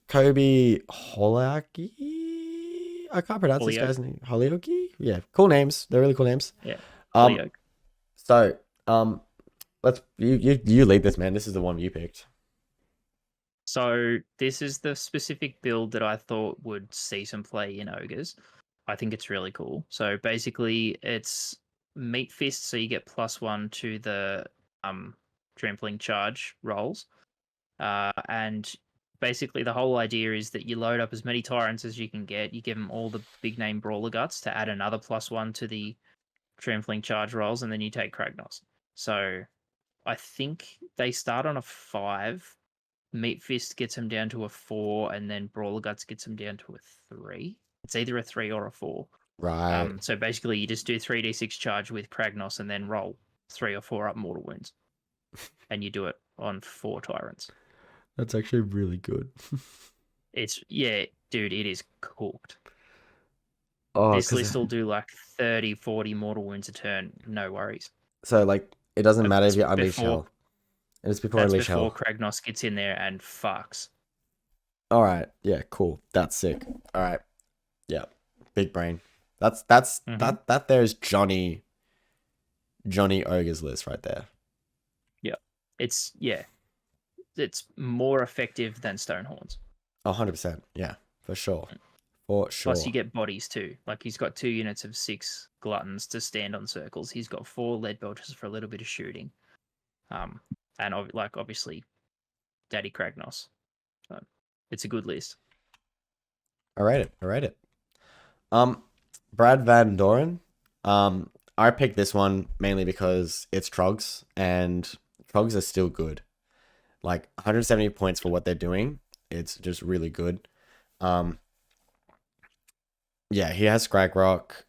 [SPEAKER 1] Kobe Holaki. I can't pronounce this guy's name. Holioki? Yeah, cool names. They're really cool names.
[SPEAKER 2] Yeah.
[SPEAKER 1] So, let's you lead this, man. This is the one you picked.
[SPEAKER 2] So this is the specific build that I thought would see some play in ogres. I think it's really cool. So basically, it's meat fist, so you get +1 to the trampling charge rolls, and basically the whole idea is that you load up as many tyrants as you can get. You give them all the big name brawler guts to add another +1 to the trampling charge rolls, and then you take Kragnos. So I think they start on a 5. Meat Fist gets him down to a 4, and then Brawler Guts gets him down to a 3. It's either a 3 or a 4.
[SPEAKER 1] Right.
[SPEAKER 2] So basically, you just do 3d6 charge with Kragnos and then roll 3 or 4 up mortal wounds. And you do it on 4 tyrants.
[SPEAKER 1] That's actually really good.
[SPEAKER 2] Dude, it is cooked.
[SPEAKER 1] Oh,
[SPEAKER 2] this list will do like 30, 40 mortal wounds a turn. No worries.
[SPEAKER 1] So, like, it doesn't matter if you're Unleash Hell. It's before Unleash Hell.
[SPEAKER 2] Before Kragnos gets in there and fucks.
[SPEAKER 1] All right. Yeah, cool. That's sick. All right. Yeah. Big brain. That's that there's Johnny Ogre's list right there.
[SPEAKER 2] Yeah. It's more effective than Stonehorns.
[SPEAKER 1] 100%. Yeah, for sure. For sure.
[SPEAKER 2] Plus you get bodies too. Like he's got 2 units of 6 gluttons to stand on circles. He's got 4 lead belchers for a little bit of shooting. And obviously Daddy Kragnos. So it's a good list.
[SPEAKER 1] I rate it. Brad Van Doren. I picked this one mainly because it's Trogs, and Trogs are still good. Like 170 points for what they're doing. It's just really good. Yeah, he has Scragrock.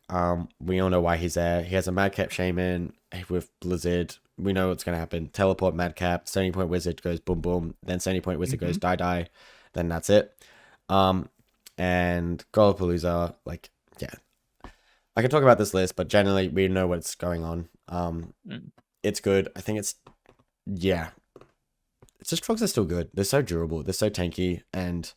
[SPEAKER 1] We all know why he's there. He has a Madcap Shaman with Blizzard. We know what's going to happen. Teleport Madcap, 70 point Wizard goes boom boom. Then 70 point Wizard goes die die. Then that's it. And Goldpalooza, like, yeah. I can talk about this list, but generally we know what's going on. It's good. I think it's just Trogs are still good. They're so durable. They're so tanky, and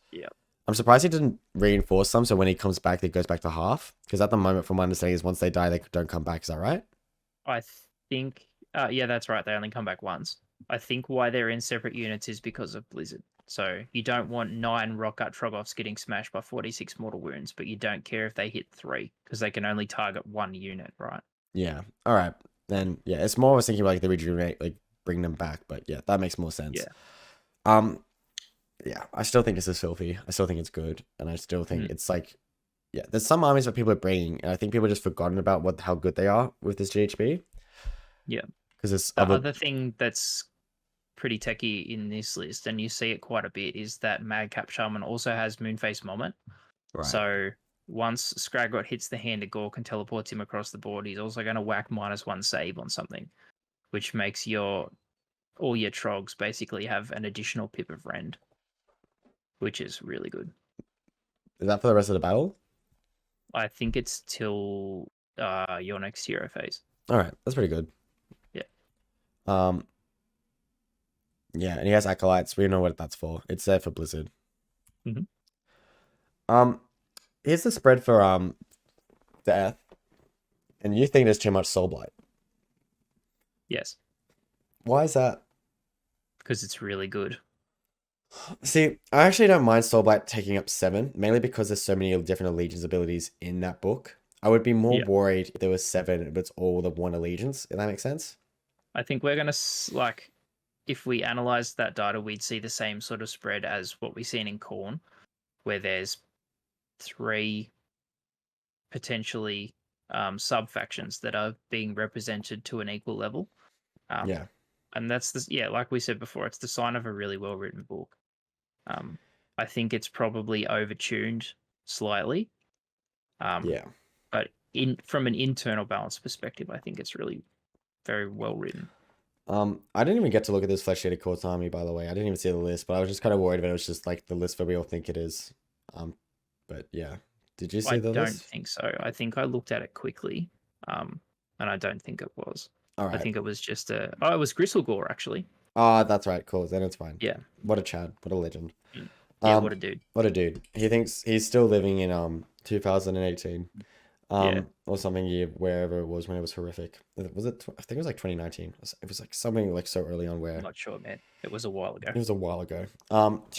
[SPEAKER 1] I'm surprised he didn't reinforce them. So when he comes back, it goes back to half. Because at the moment, from my understanding, is once they die, they don't come back. Is that right?
[SPEAKER 2] I think, yeah, that's right. They only come back once. I think why they're in separate units is because of Blizzard. So you don't want 9 Rock Art Trogoffs getting smashed by 46 mortal wounds, but you don't care if they hit 3 because they can only target 1 unit, right?
[SPEAKER 1] Yeah. All right. Then yeah, it's more I was thinking like the rejuvenate, like bring them back, but yeah, that makes more sense.
[SPEAKER 2] Yeah.
[SPEAKER 1] Yeah, I still think this is filthy. I still think it's good, and I still think it's like, yeah, there's some armies that people are bringing, and I think people have just forgotten about how good they are with this GHB.
[SPEAKER 2] Yeah.
[SPEAKER 1] Because it's
[SPEAKER 2] the other thing that's pretty techie in this list, and you see it quite a bit, is that Madcap Shaman also has Moonface Moment.
[SPEAKER 1] Right.
[SPEAKER 2] So once Scraggot hits the hand of Gork and teleports him across the board, he's also going to whack -1 save on something, which makes all your Trogs basically have an additional pip of Rend, which is really good.
[SPEAKER 1] Is that for the rest of the battle?
[SPEAKER 2] I think it's till your next hero phase.
[SPEAKER 1] All right, that's pretty good.
[SPEAKER 2] Yeah.
[SPEAKER 1] Yeah, and he has acolytes. We know what that's for. It's there for Blizzard.
[SPEAKER 2] Mhm.
[SPEAKER 1] Here's the spread for Death, and you think there's too much Soul Blight.
[SPEAKER 2] Yes,
[SPEAKER 1] Why is that?
[SPEAKER 2] because it's really good.
[SPEAKER 1] See, I actually don't mind Soul Blight taking up 7, mainly because there's so many different allegiance abilities in that book. I would be more
[SPEAKER 2] Yeah.
[SPEAKER 1] worried if there was 7, but it's all the one allegiance, if that makes sense.
[SPEAKER 2] I think we're going to, if we analyze that data, we'd see the same sort of spread as what we've seen in Khorne, where there's 3 potentially sub-factions that are being represented to an equal level.
[SPEAKER 1] Yeah.
[SPEAKER 2] And that's like we said before, it's the sign of a really well-written book. I think it's probably overtuned slightly.
[SPEAKER 1] Yeah.
[SPEAKER 2] But from an internal balance perspective, I think it's really very well written.
[SPEAKER 1] I didn't even get to look at this Flesh Shaded Quartz army, by the way. I didn't even see the list, but I was just kind of worried if it was just like the list that we all think it is. But yeah. Did you see the list?
[SPEAKER 2] I don't think so. I think I looked at it quickly, and I don't think it was.
[SPEAKER 1] All right.
[SPEAKER 2] I think it was just it was Gristlegore, actually.
[SPEAKER 1] Ah, that's right. Cool. Then it's fine.
[SPEAKER 2] Yeah.
[SPEAKER 1] What a Chad. What a legend.
[SPEAKER 2] Yeah, what a dude.
[SPEAKER 1] What a dude. He thinks he's still living in 2018.
[SPEAKER 2] Yeah.
[SPEAKER 1] Or something year, wherever it was when it was horrific. Was it? I think it was like 2019. It was like something like so early on where
[SPEAKER 2] I'm not sure, man. It was a while ago.
[SPEAKER 1] it was a while ago. 2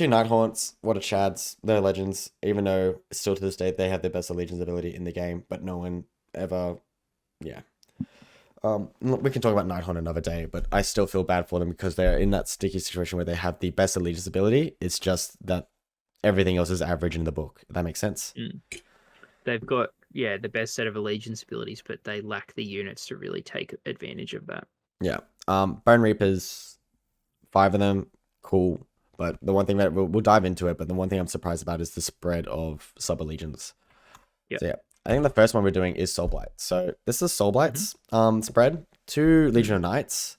[SPEAKER 1] Nighthaunts. What a Chads. They're legends. Even though still to this day they have their best allegiance ability in the game, but no one ever. Yeah. We can talk about Nighthaunt another day, but I still feel bad for them because they're in that sticky situation where they have the best allegiance ability. It's just that everything else is average in the book. If that makes sense.
[SPEAKER 2] They've got the best set of allegiance abilities, but they lack the units to really take advantage of that.
[SPEAKER 1] Yeah. Bone Reapers, 5 of them, cool. But the one thing that we'll dive into it, but the one thing I'm surprised about is the spread of sub allegiance.
[SPEAKER 2] Yeah.
[SPEAKER 1] So yeah, I think the first one we're doing is Soul Blight. So this is Soul Blight's spread: 2 Legion of Knights,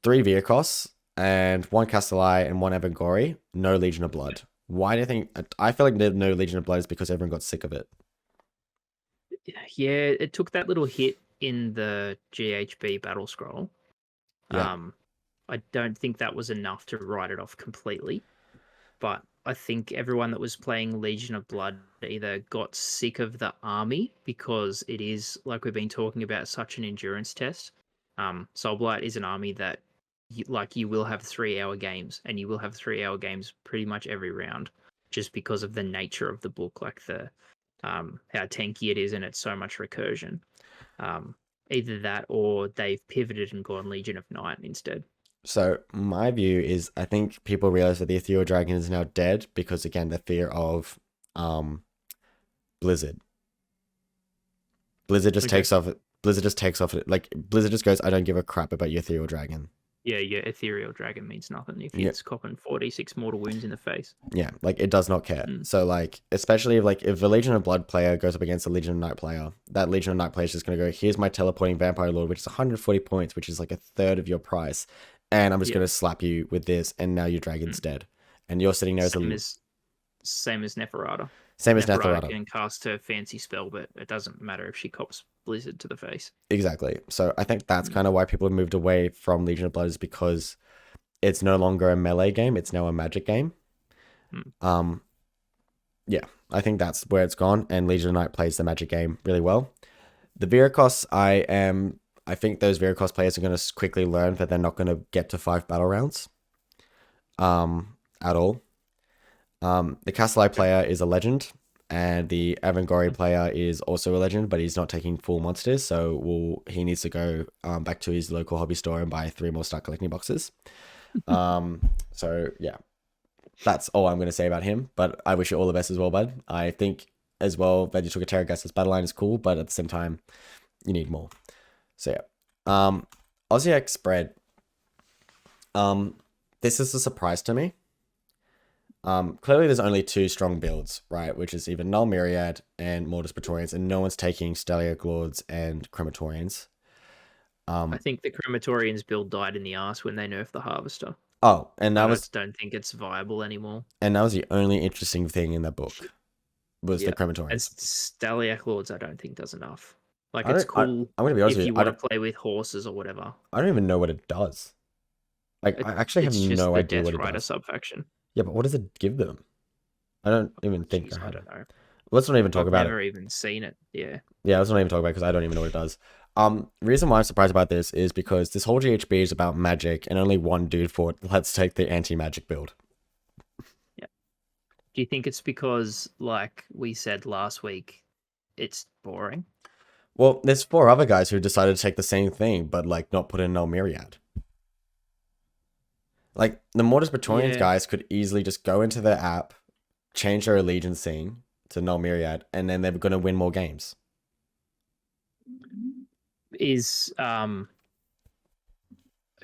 [SPEAKER 1] 3 Virkos, and 1 Castellai and 1 Evangori. No Legion of Blood. Why do you think? I feel like no Legion of Blood is because everyone got sick of it.
[SPEAKER 2] Yeah, it took that little hit in the GHB battle scroll.
[SPEAKER 1] Yeah.
[SPEAKER 2] I don't think that was enough to write it off completely, but I think everyone that was playing Legion of Blood either got sick of the army because it is, like we've been talking about, such an endurance test. Soulblight is an army that you will have 3-hour games, and you will have 3-hour games pretty much every round, just because of the nature of the book, like the how tanky it is, and it's so much recursion. Either that, or they've pivoted and gone Legion of Night instead.
[SPEAKER 1] So my view is, I think people realize that the Ethereal Dragon is now dead because, again, the fear of Blizzard. Blizzard just takes off. Blizzard just takes off. Like Blizzard just goes, I don't give a crap about your Ethereal Dragon.
[SPEAKER 2] Yeah, your Ethereal Dragon means nothing if it's copping 46 mortal wounds in the face.
[SPEAKER 1] Yeah, like it does not care. So like, especially if a Legion of Blood player goes up against a Legion of Night player, that Legion of Night player is just gonna go, here's my teleporting Vampire Lord, which is 140 points, which is like a third of your price, and I'm just gonna slap you with this, and now your dragon's dead, and you're sitting there
[SPEAKER 2] same as Neferata.
[SPEAKER 1] Same as Neferata
[SPEAKER 2] can cast her fancy spell, but it doesn't matter if she cops Blizzard to the face.
[SPEAKER 1] Exactly. So I think that's kind of why people have moved away from Legion of Blood, is because it's no longer a melee game; it's now a magic game. Yeah, I think that's where it's gone, and Legion of Night plays the magic game really well. The Virkos, I think those Virkos players are going to quickly learn that they're not going to get to 5 battle rounds, at all. The Castellai player is a legend, and the Evangori player is also a legend, but he's not taking full monsters, so he needs to go back to his local hobby store and buy 3 more start collecting boxes. So yeah, that's all I'm going to say about him, but I wish you all the best as well, bud. I think as well that you took a Terragas's battle line is cool, but at the same time, you need more. So yeah, Aussie X spread. this is a surprise to me. Clearly there's only two strong builds, right? Which is either Null Myriad and Mortis Praetorians, and no one's taking Steliac Lords and Crematorians.
[SPEAKER 2] I think the Crematorians build died in the ass when they nerfed the Harvester.
[SPEAKER 1] Oh, and
[SPEAKER 2] I
[SPEAKER 1] that
[SPEAKER 2] don't think it's viable anymore.
[SPEAKER 1] was the only interesting thing in the book was the
[SPEAKER 2] And
[SPEAKER 1] Crematorians.
[SPEAKER 2] Steliac Lords, I don't think does enough. Like
[SPEAKER 1] I
[SPEAKER 2] it's
[SPEAKER 1] don't.
[SPEAKER 2] cool
[SPEAKER 1] I'm gonna be honest
[SPEAKER 2] if
[SPEAKER 1] with
[SPEAKER 2] you
[SPEAKER 1] you. I
[SPEAKER 2] want
[SPEAKER 1] don't.
[SPEAKER 2] to play with horses or whatever.
[SPEAKER 1] I don't even know what it does. Like, I actually have
[SPEAKER 2] It's just
[SPEAKER 1] no
[SPEAKER 2] the
[SPEAKER 1] idea
[SPEAKER 2] Death
[SPEAKER 1] what it
[SPEAKER 2] Rider
[SPEAKER 1] does.
[SPEAKER 2] subfaction.
[SPEAKER 1] Yeah, but what does it give them? I don't even think
[SPEAKER 2] Jeez,
[SPEAKER 1] I
[SPEAKER 2] I
[SPEAKER 1] have.
[SPEAKER 2] don't know.
[SPEAKER 1] Let's not even talk
[SPEAKER 2] I've
[SPEAKER 1] about it.
[SPEAKER 2] never even seen it. Yeah.
[SPEAKER 1] Yeah, let's not even talk about it because I don't even know what it does. Reason why I'm surprised about this is because this whole GHB is about magic, and only one dude fought. Let's take the anti-magic build.
[SPEAKER 2] Yeah. Do you think it's because, like we said last week, it's boring?
[SPEAKER 1] Well, there's four other guys who decided to take the same thing, but like not put in no myriad. Like the Mortis Praetorians
[SPEAKER 2] Yeah.
[SPEAKER 1] guys could easily just go into their app, change their allegiance thing to null myriad, and then they're going to win more games.
[SPEAKER 2] Is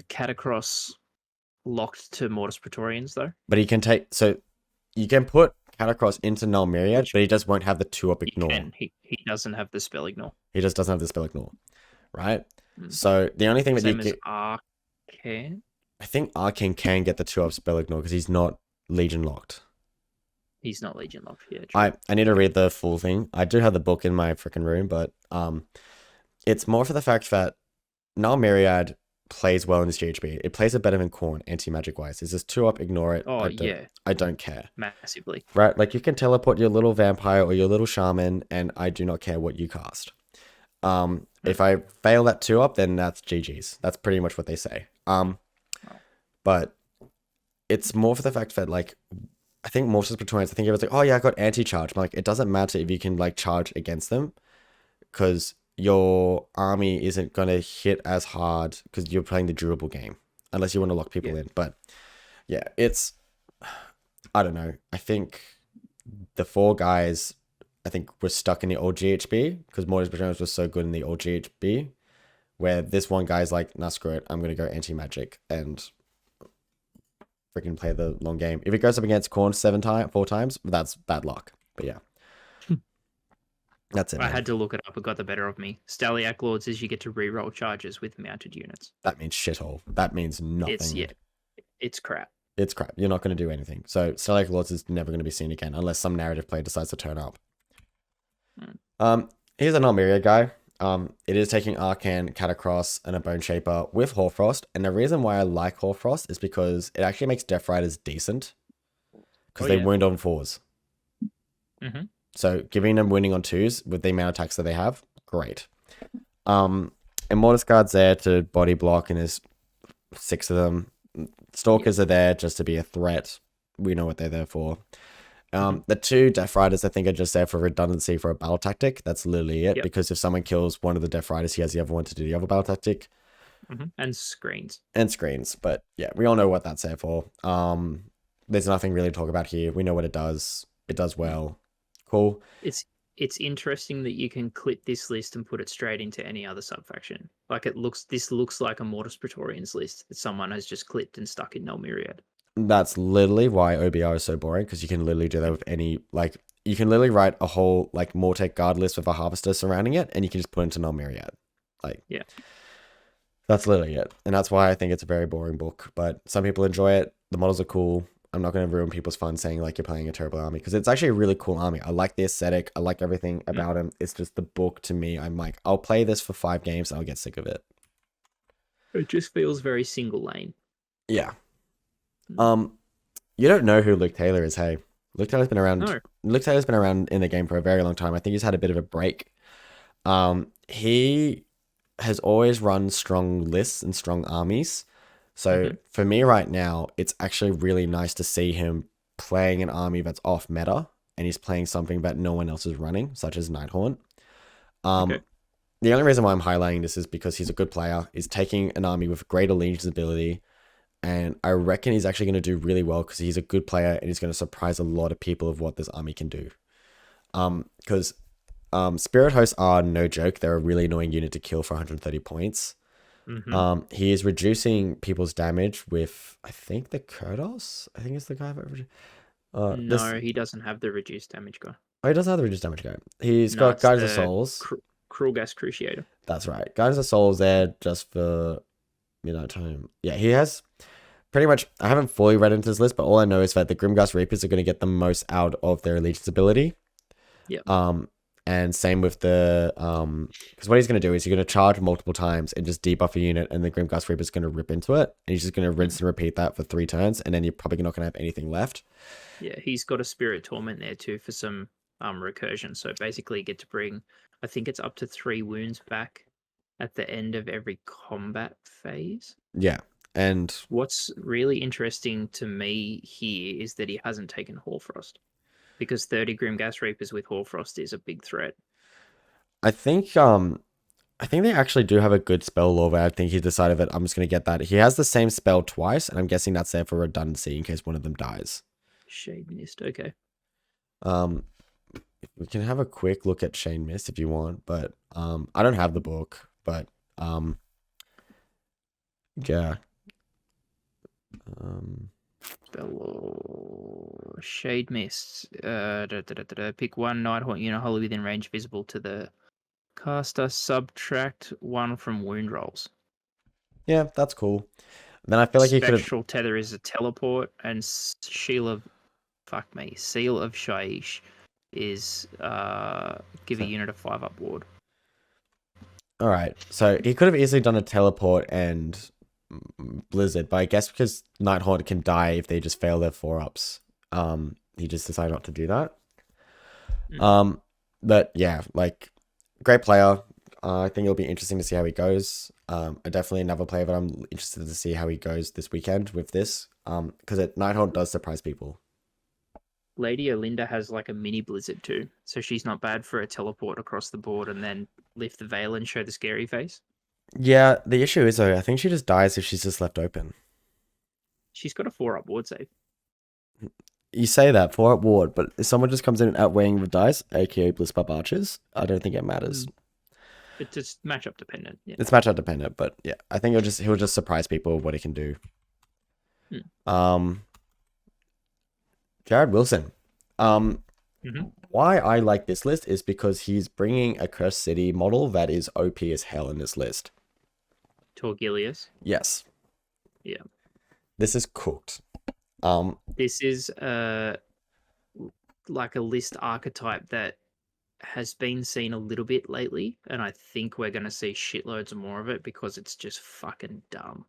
[SPEAKER 2] Catacross locked to Mortis Praetorians though?
[SPEAKER 1] But he can take you can put Catacross into null myriad, but he just won't have the 2-up ignore.
[SPEAKER 2] He doesn't have the spell ignore.
[SPEAKER 1] He just doesn't have the spell ignore, right? So the only thing that
[SPEAKER 2] Same
[SPEAKER 1] you
[SPEAKER 2] as
[SPEAKER 1] get,
[SPEAKER 2] Arcane.
[SPEAKER 1] I think Arcane can get the 2-up spell ignore because he's not Legion locked.
[SPEAKER 2] He's not Legion locked. Yeah, true.
[SPEAKER 1] I need to read the full thing. I do have the book in my freaking room, but it's more for the fact that null myriad plays well in this GHB. It plays it better than Khorne anti-magic wise. It's just 2-up, ignore it.
[SPEAKER 2] Oh,
[SPEAKER 1] I don't care.
[SPEAKER 2] Massively.
[SPEAKER 1] Right? Like you can teleport your little vampire or your little shaman, and I do not care what you cast. If I fail that 2-up, then that's GG's. That's pretty much what they say. But it's more for the fact that like I think Mortis Praetorians, I think everyone's like, oh yeah, I got anti-charge. I'm like, it doesn't matter if you can like charge against them, because your army isn't going to hit as hard because you're playing the durable game, unless you want to lock people in. But yeah, I don't know. I think the four guys, I think, were stuck in the old GHB because Mortis Praetorians was so good in the old GHB, where this one guy's like, nah, screw it, I'm going to go anti-magic and freaking play the long game. If it goes up against Khorne 4 times, that's bad luck. But yeah. That's it.
[SPEAKER 2] I had to look it up. It got the better of me. Steliac Lords is you get to reroll charges with mounted units.
[SPEAKER 1] That means shithole. That means nothing.
[SPEAKER 2] It's crap.
[SPEAKER 1] It's crap. You're not going to do anything. So Steliac Lords is never going to be seen again unless some narrative player decides to turn up. Here's a null myriad guy. It is taking Arcan, Catacross, and a Bone Shaper with Hoarfrost. And the reason why I like Hoarfrost is because it actually makes Death Riders decent. Because they wound on 4s.
[SPEAKER 2] Mm-hmm.
[SPEAKER 1] So giving them winning on 2s with the amount of attacks that they have, great. And Mortis Guard's there to body block, and there's 6 of them. Stalkers are there just to be a threat. We know what they're there for. The 2 Death Riders, I think, are just there for redundancy for a battle tactic. That's literally it, because if someone kills one of the Death Riders, he has the other one to do the other battle tactic.
[SPEAKER 2] And screens.
[SPEAKER 1] But yeah, we all know what that's there for. There's nothing really to talk about here. We know what it does. It does well. Cool.
[SPEAKER 2] It's interesting that you can clip this list and put it straight into any other subfaction. Like this looks like a Mortis Praetorians list that someone has just clipped and stuck in Null Myriad.
[SPEAKER 1] That's literally why OBR is so boring, because you can literally do that with any, like, you can literally write a whole, like, Mortec guard list with a Harvester surrounding it, and you can just put it into Null Myriad. Like,
[SPEAKER 2] yeah.
[SPEAKER 1] That's literally it. And that's why I think it's a very boring book. But some people enjoy it. The models are cool. I'm not going to ruin people's fun saying like you're playing a terrible army, because it's actually a really cool army. I like the aesthetic. I like everything about him. It's just the book to me. I'm like, I'll play this for 5 games and I'll get sick of it.
[SPEAKER 2] It just feels very single lane.
[SPEAKER 1] Yeah. You don't know who Luke Taylor is, hey? Luke Taylor's been around. No. Luke Taylor's been around in the game for a very long time. I think he's had a bit of a break. He has always run strong lists and strong armies. So for me right now, it's actually really nice to see him playing an army that's off meta, and he's playing something that no one else is running, such as Nighthaunt. The only reason why I'm highlighting this is because he's a good player. He's taking an army with great allegiance ability, and I reckon he's actually going to do really well because he's a good player and he's going to surprise a lot of people of what this army can do. Because Spirit Hosts are no joke. They're a really annoying unit to kill for 130 points.
[SPEAKER 2] Mm-hmm.
[SPEAKER 1] He is reducing people's damage with, I think, the Kurdos. I think it's the guy. This.
[SPEAKER 2] No, he doesn't have the reduced damage guy.
[SPEAKER 1] Oh, he doesn't have the reduced damage guy. He's
[SPEAKER 2] No,
[SPEAKER 1] got
[SPEAKER 2] it's
[SPEAKER 1] Guardians of
[SPEAKER 2] the
[SPEAKER 1] Souls.
[SPEAKER 2] Cruel Gas Cruciator.
[SPEAKER 1] That's right. Guardians of Souls there just for midnight time. Yeah, he has pretty much. I haven't fully read into his list, but all I know is that the Grimghast Reapers are going to get the most out of their allegiance ability.
[SPEAKER 2] Yeah.
[SPEAKER 1] And same with the because what he's going to do is you're going to charge multiple times and just debuff a unit, and the Grimghast Reaper is going to rip into it, and he's just going to rinse and repeat that for 3 turns, and then you're probably not going to have anything left.
[SPEAKER 2] Yeah, he's got a Spirit Torment there too for some recursion. So basically, you get to bring, I think it's up to 3 wounds back at the end of every combat phase.
[SPEAKER 1] Yeah, and
[SPEAKER 2] What's really interesting to me here is that he hasn't taken Hoarfrost, because 30 Grimghast Reapers with Hoarfrost is a big threat.
[SPEAKER 1] I think they actually do have a good spell lore where I think he decided that I'm just going to get that. He has the same spell twice, and I'm guessing that's there for redundancy in case one of them dies.
[SPEAKER 2] Shade Mist, okay.
[SPEAKER 1] We can have a quick look at Shane Mist if you want, but I don't have the book, but yeah.
[SPEAKER 2] Spell lore. Shade Mist. Pick 1 Nighthaunt unit wholly within range visible to the caster. Subtract 1 from wound rolls.
[SPEAKER 1] Yeah, that's cool. Then I feel like he could have.
[SPEAKER 2] Spectral Tether is a teleport, and Seal of Shaiish is give a unit a 5-up ward.
[SPEAKER 1] All right, so he could have easily done a teleport and Blizzard, but I guess because Nighthaunt can die if they just fail their 4-ups, he just decided not to do that. But yeah, like great player. I think it'll be interesting to see how he goes. Definitely another player that I'm interested to see how he goes this weekend with this. Because Nighthaunt does surprise people.
[SPEAKER 2] Lady Olinda has like a mini Blizzard too, so she's not bad for a teleport across the board and then lift the veil and show the scary face.
[SPEAKER 1] Yeah, the issue is though, I think she just dies if she's just left open.
[SPEAKER 2] She's got a 4-up ward save.
[SPEAKER 1] You say that for a ward, but if someone just comes in outweighing the dice, aka Blitzpop Archers, I don't think it matters.
[SPEAKER 2] It's just matchup dependent. Yeah.
[SPEAKER 1] It's matchup dependent, but yeah, I think he'll just surprise people with what he can do. Jarrod Wilson. Why I like this list is because he's bringing a Cursed City model that is OP as hell in this list.
[SPEAKER 2] Torgilius.
[SPEAKER 1] Yes.
[SPEAKER 2] Yeah.
[SPEAKER 1] This is cooked.
[SPEAKER 2] This is like a list archetype that has been seen a little bit lately, and I think we're going to see shitloads more of it because it's just fucking dumb.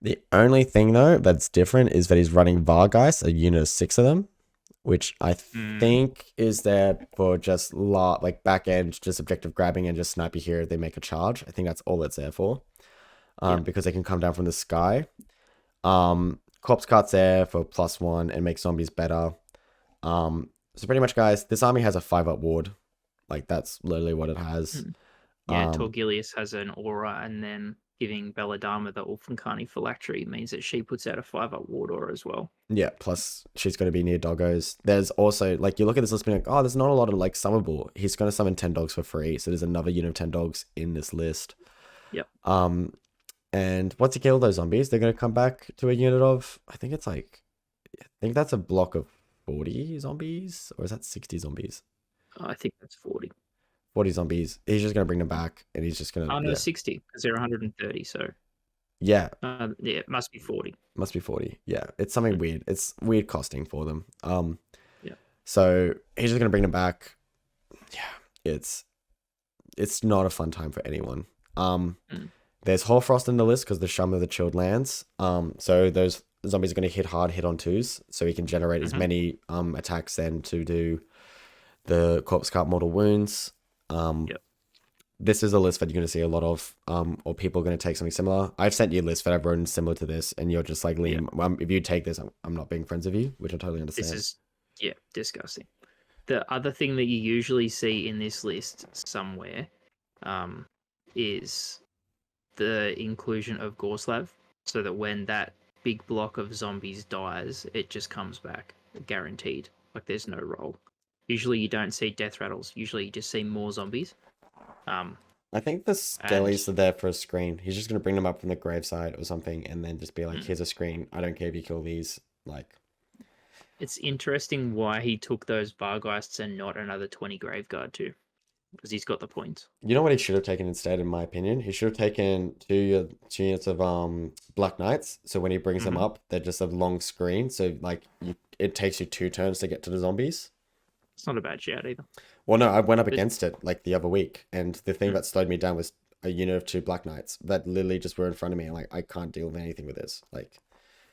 [SPEAKER 1] The only thing though that's different is that he's running Vargeist, a unit of 6 of them, which I think is there for just like back end, just objective grabbing and just snipe you here if they make a charge. I think that's all it's there for. Because they can come down from the sky. Corpse Cart's there for +1 and make zombies better. So pretty much, guys, this army has a 5-up ward. Like, that's literally what it has.
[SPEAKER 2] Yeah, Torgilius has an aura, and then giving Belladama the Ulfankani phylactery means that she puts out a 5-up ward aura as well.
[SPEAKER 1] Yeah, plus she's going to be near doggos. There's also, like, you look at this list being like, oh, there's not a lot of, like, summonable. He's going to summon 10 dogs for free, so there's another unit of 10 dogs in this list.
[SPEAKER 2] Yep.
[SPEAKER 1] And once you kill those zombies, they're going to come back to a unit of, I think that's a block of 40 zombies, or is that 60 zombies?
[SPEAKER 2] I think that's 40.
[SPEAKER 1] 40 zombies. He's just going to bring them back, and he's just going to...
[SPEAKER 2] Oh, no, 60, because they're 130, so...
[SPEAKER 1] Yeah.
[SPEAKER 2] Yeah, it must be 40.
[SPEAKER 1] Must be 40. Yeah, it's something weird. It's weird costing for them.
[SPEAKER 2] Yeah.
[SPEAKER 1] So he's just going to bring them back. Yeah, it's not a fun time for anyone. There's Hoarfrost in the list because the Shaman of the Chilled Lands. So those zombies are going to hit hard, hit on 2s, so he can generate as many attacks then to do the Corpse Cart mortal wounds. This is a list that you're going to see a lot of, or people are going to take something similar. I've sent you a list that I've written similar to this, and you're just like, Liam, if you take this, I'm not being friends with you, which I totally understand.
[SPEAKER 2] This is, disgusting. The other thing that you usually see in this list somewhere is the inclusion of Gorslav, so that when that big block of zombies dies, it just comes back, guaranteed. Like, there's no roll. Usually you don't see death rattles. Usually you just see more zombies.
[SPEAKER 1] I think the
[SPEAKER 2] And
[SPEAKER 1] skellies are there for a screen. He's just gonna bring them up from the graveside or something, and then just be like,
[SPEAKER 2] mm,
[SPEAKER 1] "Here's a screen. I don't care if you kill these." Like,
[SPEAKER 2] it's interesting why he took those Bargheists and not another 20 Graveguard too, because he's got the points.
[SPEAKER 1] you know what he should have taken instead, in my opinion? He should have taken two units of Black Knights. So when he brings them
[SPEAKER 2] Hmm.
[SPEAKER 1] up, they're just a long screen. So like it takes you 2 turns to get to the zombies.
[SPEAKER 2] It's not a bad shout either.
[SPEAKER 1] Well, no, I went up
[SPEAKER 2] But
[SPEAKER 1] against it like the other week, and the thing
[SPEAKER 2] mm,
[SPEAKER 1] that slowed me down was a unit of 2 Black Knights that literally just were in front of me. And like I can't deal with anything with this. Like,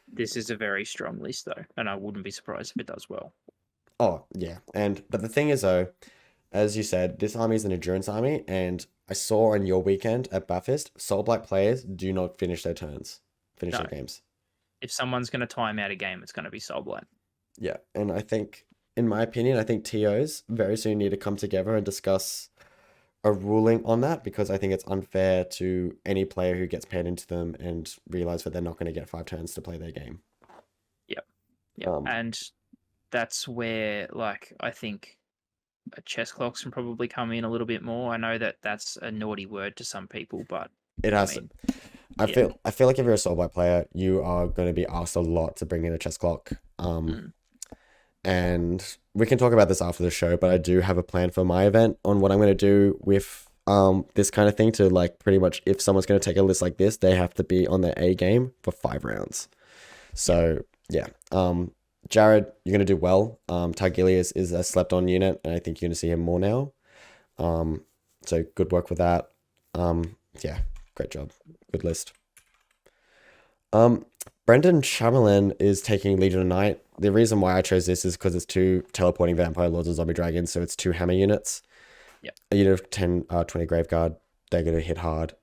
[SPEAKER 2] this is a very strong list though, and I wouldn't be surprised if it does well.
[SPEAKER 1] oh yeah, and but the thing is though, as you said, this army is an endurance army, and I saw on your weekend at Bathurst, Soul Black players do not finish their turns, finish
[SPEAKER 2] No,
[SPEAKER 1] their games.
[SPEAKER 2] if someone's going to time out a game, it's going to be Soulblight.
[SPEAKER 1] Yeah, and I think, in my opinion, I think TOs very soon need to come together and discuss a ruling on that because I think it's unfair to any player who gets paired into them and realize that they're not going to get 5 turns to play their game.
[SPEAKER 2] Yep, yep,
[SPEAKER 1] Um,
[SPEAKER 2] and that's where like I think chess clocks can probably come in a little bit more. I know that that's a naughty word to some people, but
[SPEAKER 1] it
[SPEAKER 2] I
[SPEAKER 1] has.
[SPEAKER 2] mean,
[SPEAKER 1] I
[SPEAKER 2] yeah,
[SPEAKER 1] feel. I feel like if you're a Soul Black player, you are going to be asked a lot to bring in a chess clock.
[SPEAKER 2] mm,
[SPEAKER 1] And we can talk about this after the show, but I do have a plan for my event on what I'm going to do with this kind of thing to like pretty much if someone's going to take a list like this, they have to be on their A game for 5 rounds.
[SPEAKER 2] yep,
[SPEAKER 1] So yeah, Jarrod, you're going to do well. Targilius is a slept on unit, and I think you're going to see him more now. Um, so good work with that. Yeah, great job, good list. Um, Brendan Chamberlain is taking Legion of Night. The reason why I chose this is because it's 2 teleporting vampire lords and zombie dragons, so it's 2 hammer units.
[SPEAKER 2] yep,
[SPEAKER 1] A unit of 10, 20 Graveguard, they're going to hit hard.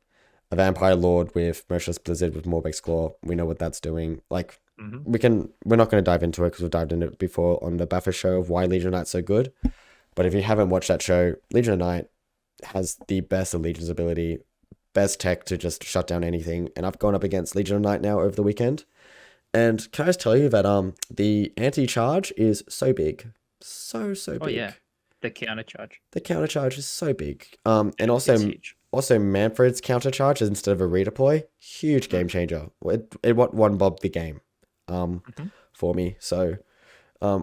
[SPEAKER 1] A vampire lord with Merciless Blizzard with Morbeck's Claw, we know what that's doing. Like,
[SPEAKER 2] hmm,
[SPEAKER 1] we're not going to dive into it because we've dived into it before on the Buffer show of why Legion of Night's so good. But if you haven't watched that show, Legion of Night has the best of Legion's ability, best tech to just shut down anything. And I've gone up against Legion of Night now over the weekend. And can I just tell you that the anti-charge is so big. So
[SPEAKER 2] oh yeah,
[SPEAKER 1] big.
[SPEAKER 2] the counter charge,
[SPEAKER 1] The counter charge is so big. And
[SPEAKER 2] it's
[SPEAKER 1] also
[SPEAKER 2] huge.
[SPEAKER 1] Manfred's counter charge instead of a redeploy, huge game
[SPEAKER 2] Mm,
[SPEAKER 1] changer. It what one bob the game
[SPEAKER 2] hmm,
[SPEAKER 1] for me. So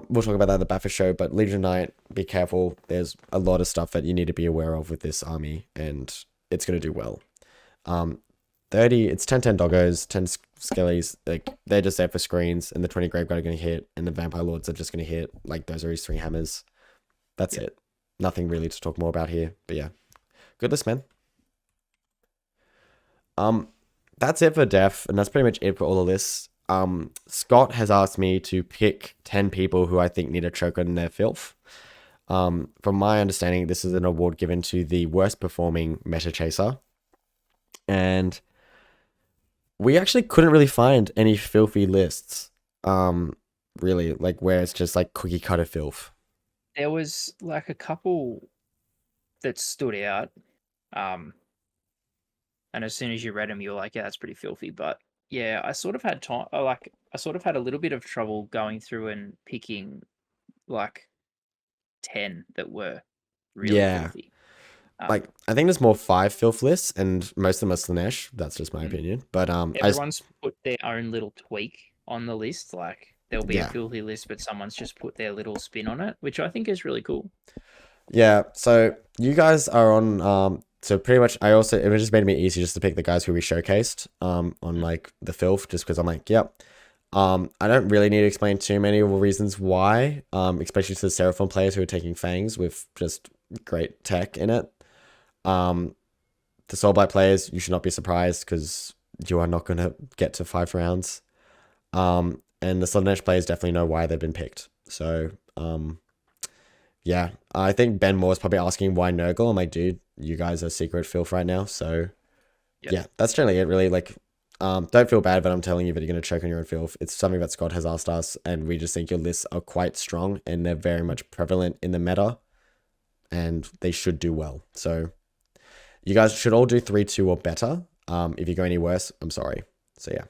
[SPEAKER 1] we'll talk about that in the Baffa show, but Legion Knight, be careful. There's a lot of stuff that you need to be aware of with this army, and it's gonna do well. Um 30, it's 10 doggos, 10 skellies, like they're just there for screens, and the 20 graveguard are gonna hit, and the vampire lords are just gonna hit. Like those are his 3 hammers. That's
[SPEAKER 2] yep.
[SPEAKER 1] it. Nothing really to talk more about here. But yeah. Good list, man. Um, that's it for Def, and that's pretty much it for all the lists. Scott has asked me to pick 10 people who I think need a choker in their filth. From my understanding, this is an award given to the worst performing meta chaser. And we actually couldn't really find any filthy lists. Really, like where it's just like cookie cutter filth.
[SPEAKER 2] There was like a couple that stood out. Um, and as soon as you read them, you were like, yeah, that's pretty filthy. But yeah, I sort of had time. I sort of had a little bit of trouble going through and picking like 10 that were really
[SPEAKER 1] Yeah.
[SPEAKER 2] filthy.
[SPEAKER 1] Like
[SPEAKER 2] Um,
[SPEAKER 1] I think there's more 5 filth lists, and most of them are Slanesh. That's just my
[SPEAKER 2] mm,
[SPEAKER 1] opinion. But
[SPEAKER 2] everyone's put their own little tweak on the list. Like there'll be a
[SPEAKER 1] yeah.
[SPEAKER 2] filthy list, but someone's just put their little spin on it, which I think is really cool.
[SPEAKER 1] Yeah, so you guys are on so pretty much I also it just made me easy just to pick the guys who we showcased on
[SPEAKER 2] Mm,
[SPEAKER 1] like the filth just because I'm like, yep. I don't really need to explain too many of the reasons why, especially to the Seraphon players who are taking fangs with just great tech in it. Um the Soulblight players, you should not be surprised because you are not gonna get to 5 rounds. And the Sludnesh players definitely know why they've been picked. So yeah, I think Ben Moore's probably asking why Nurgle. I'm like, dude, you guys are secret filth right now. So
[SPEAKER 2] yep.
[SPEAKER 1] yeah, that's generally it. Really, like, don't feel bad, but I'm telling you that you're gonna choke on your own filth. It's something that Scott has asked us, and we just think your lists are quite strong and they're very much prevalent in the meta, and they should do well. So you guys should all do 3-2 or better. If you go any worse, I'm sorry. So yeah,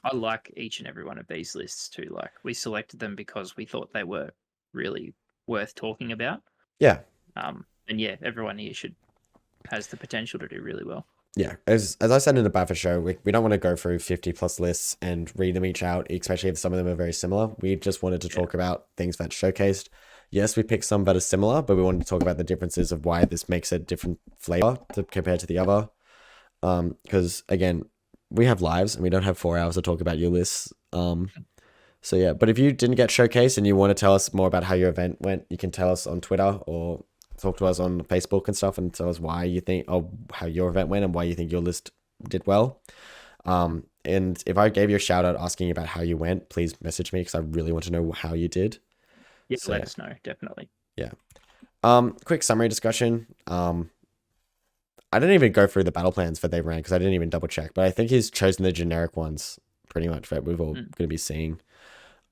[SPEAKER 2] I like each and every one of these lists too. Like we selected them because we thought they were really worth talking about.
[SPEAKER 1] yeah,
[SPEAKER 2] And yeah, everyone here should has the potential to do really well.
[SPEAKER 1] Yeah, as I said in the Baffer show, we don't want to go through 50 plus lists and read them each out, especially if some of them are very similar. We just wanted to talk about things that showcased. Yes, we picked some that are similar, but we wanted to talk about the differences of why this makes a different flavor compared to the other. Because again, we have lives and we don't have 4 hours to talk about your lists. So yeah, but if you didn't get showcased and you want to tell us more about how your event went, you can tell us on Twitter or talk to us on Facebook and stuff and tell us why you think, or how your event went and why you think your list did well. And if I gave you a shout out asking about how you went, please message me because I really want to know how you did.
[SPEAKER 2] Yeah, so, let us know, definitely.
[SPEAKER 1] Yeah. Quick summary discussion. I didn't even go through the battle plans that they ran because I didn't even double check, but I think he's chosen the generic ones pretty much that we've all going to be seeing.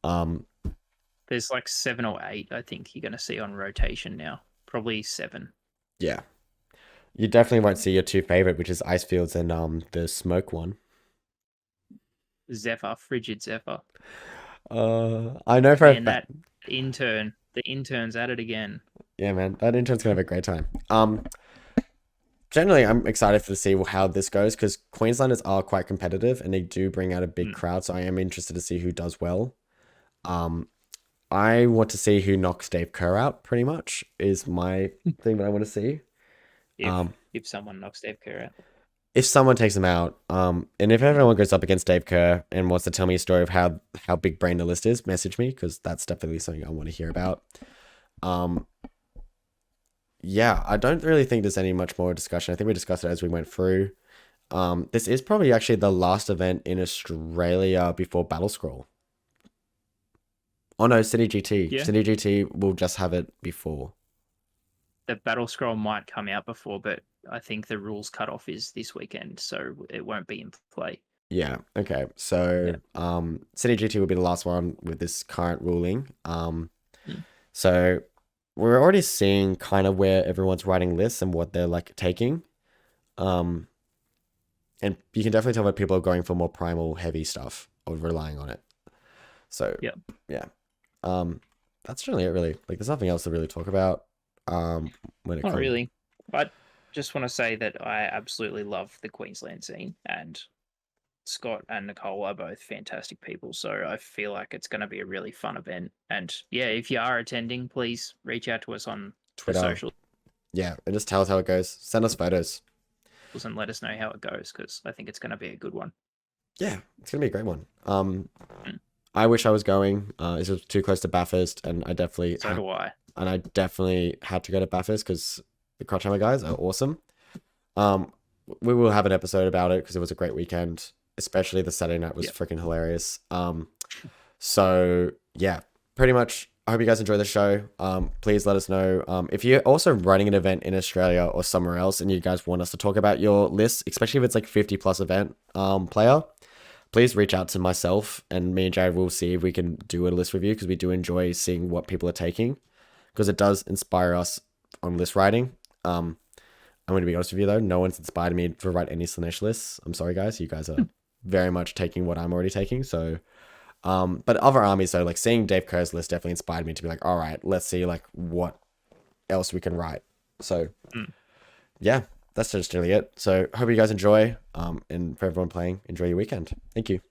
[SPEAKER 2] There's like 7 or 8, I think you're going to see on rotation now. Probably 7.
[SPEAKER 1] Yeah. You definitely won't see your 2 favorite, which is Icefields and the smoke one.
[SPEAKER 2] Zephyr, Frigid Zephyr.
[SPEAKER 1] I know for
[SPEAKER 2] that intern, the intern's at it again.
[SPEAKER 1] Yeah, man, that intern's gonna have a great time. Generally, I'm excited to see how this goes because Queenslanders are quite competitive and they do bring out a big crowd. So I am interested to see who does well. I want to see who knocks Dave Kerr out. Pretty much is my thing that I want to see.
[SPEAKER 2] If someone knocks Dave Kerr out.
[SPEAKER 1] If someone takes him out, and if everyone goes up against Dave Kerr and wants to tell me a story of how big brain the list is, message me because that's definitely something I want to hear about. Yeah, I don't really think there's any much more discussion. I think we discussed it as we went through. This is probably actually the last event in Australia before Battle Scroll. Oh no, City GT. Yeah. City GT will just have it before.
[SPEAKER 2] The Battle Scroll might come out before, but I think the rules cutoff is this weekend, so it won't be in play.
[SPEAKER 1] Yeah. Okay. So, City GT will be the last one with this current ruling. So we're already seeing kind of where everyone's writing lists and what they're like taking. And you can definitely tell that people are going for more primal heavy stuff or relying on it. So yeah. That's generally it really. Like there's nothing else to really talk about.
[SPEAKER 2] Not really. I just want to say that I absolutely love the Queensland scene and Scott and Nicole are both fantastic people. So I feel like it's going to be a really fun event. And yeah, if you are attending, please reach out to us on Twitter, social.
[SPEAKER 1] Yeah, and just tell us how it goes. Send us photos.
[SPEAKER 2] And let us know how it goes because I think it's going to be a good one.
[SPEAKER 1] Yeah, it's going to be a great one. I wish I was going. It was too close to Bathurst, and I definitely...
[SPEAKER 2] So do I.
[SPEAKER 1] And I definitely had to go to Bathurst because the Crotchhammer guys are awesome. We will have an episode about it because it was a great weekend. Especially the Saturday night was freaking hilarious. So yeah, pretty much. I hope you guys enjoy the show. Please let us know if you're also running an event in Australia or somewhere else, and you guys want us to talk about your list, especially if it's like 50 plus event player. Please reach out to myself and me and Jarrod will see if we can do a list review because we do enjoy seeing what people are taking because it does inspire us on list writing. I'm going to be honest with you though, no one's inspired me to write any Slaanesh lists. I'm sorry guys, you guys are very much taking what I'm already taking. So, but other armies though, like seeing Dave Kerr's list definitely inspired me to be like, all right, let's see like what else we can write. So yeah, that's just really it. So hope you guys enjoy. And for everyone playing, enjoy your weekend. Thank you.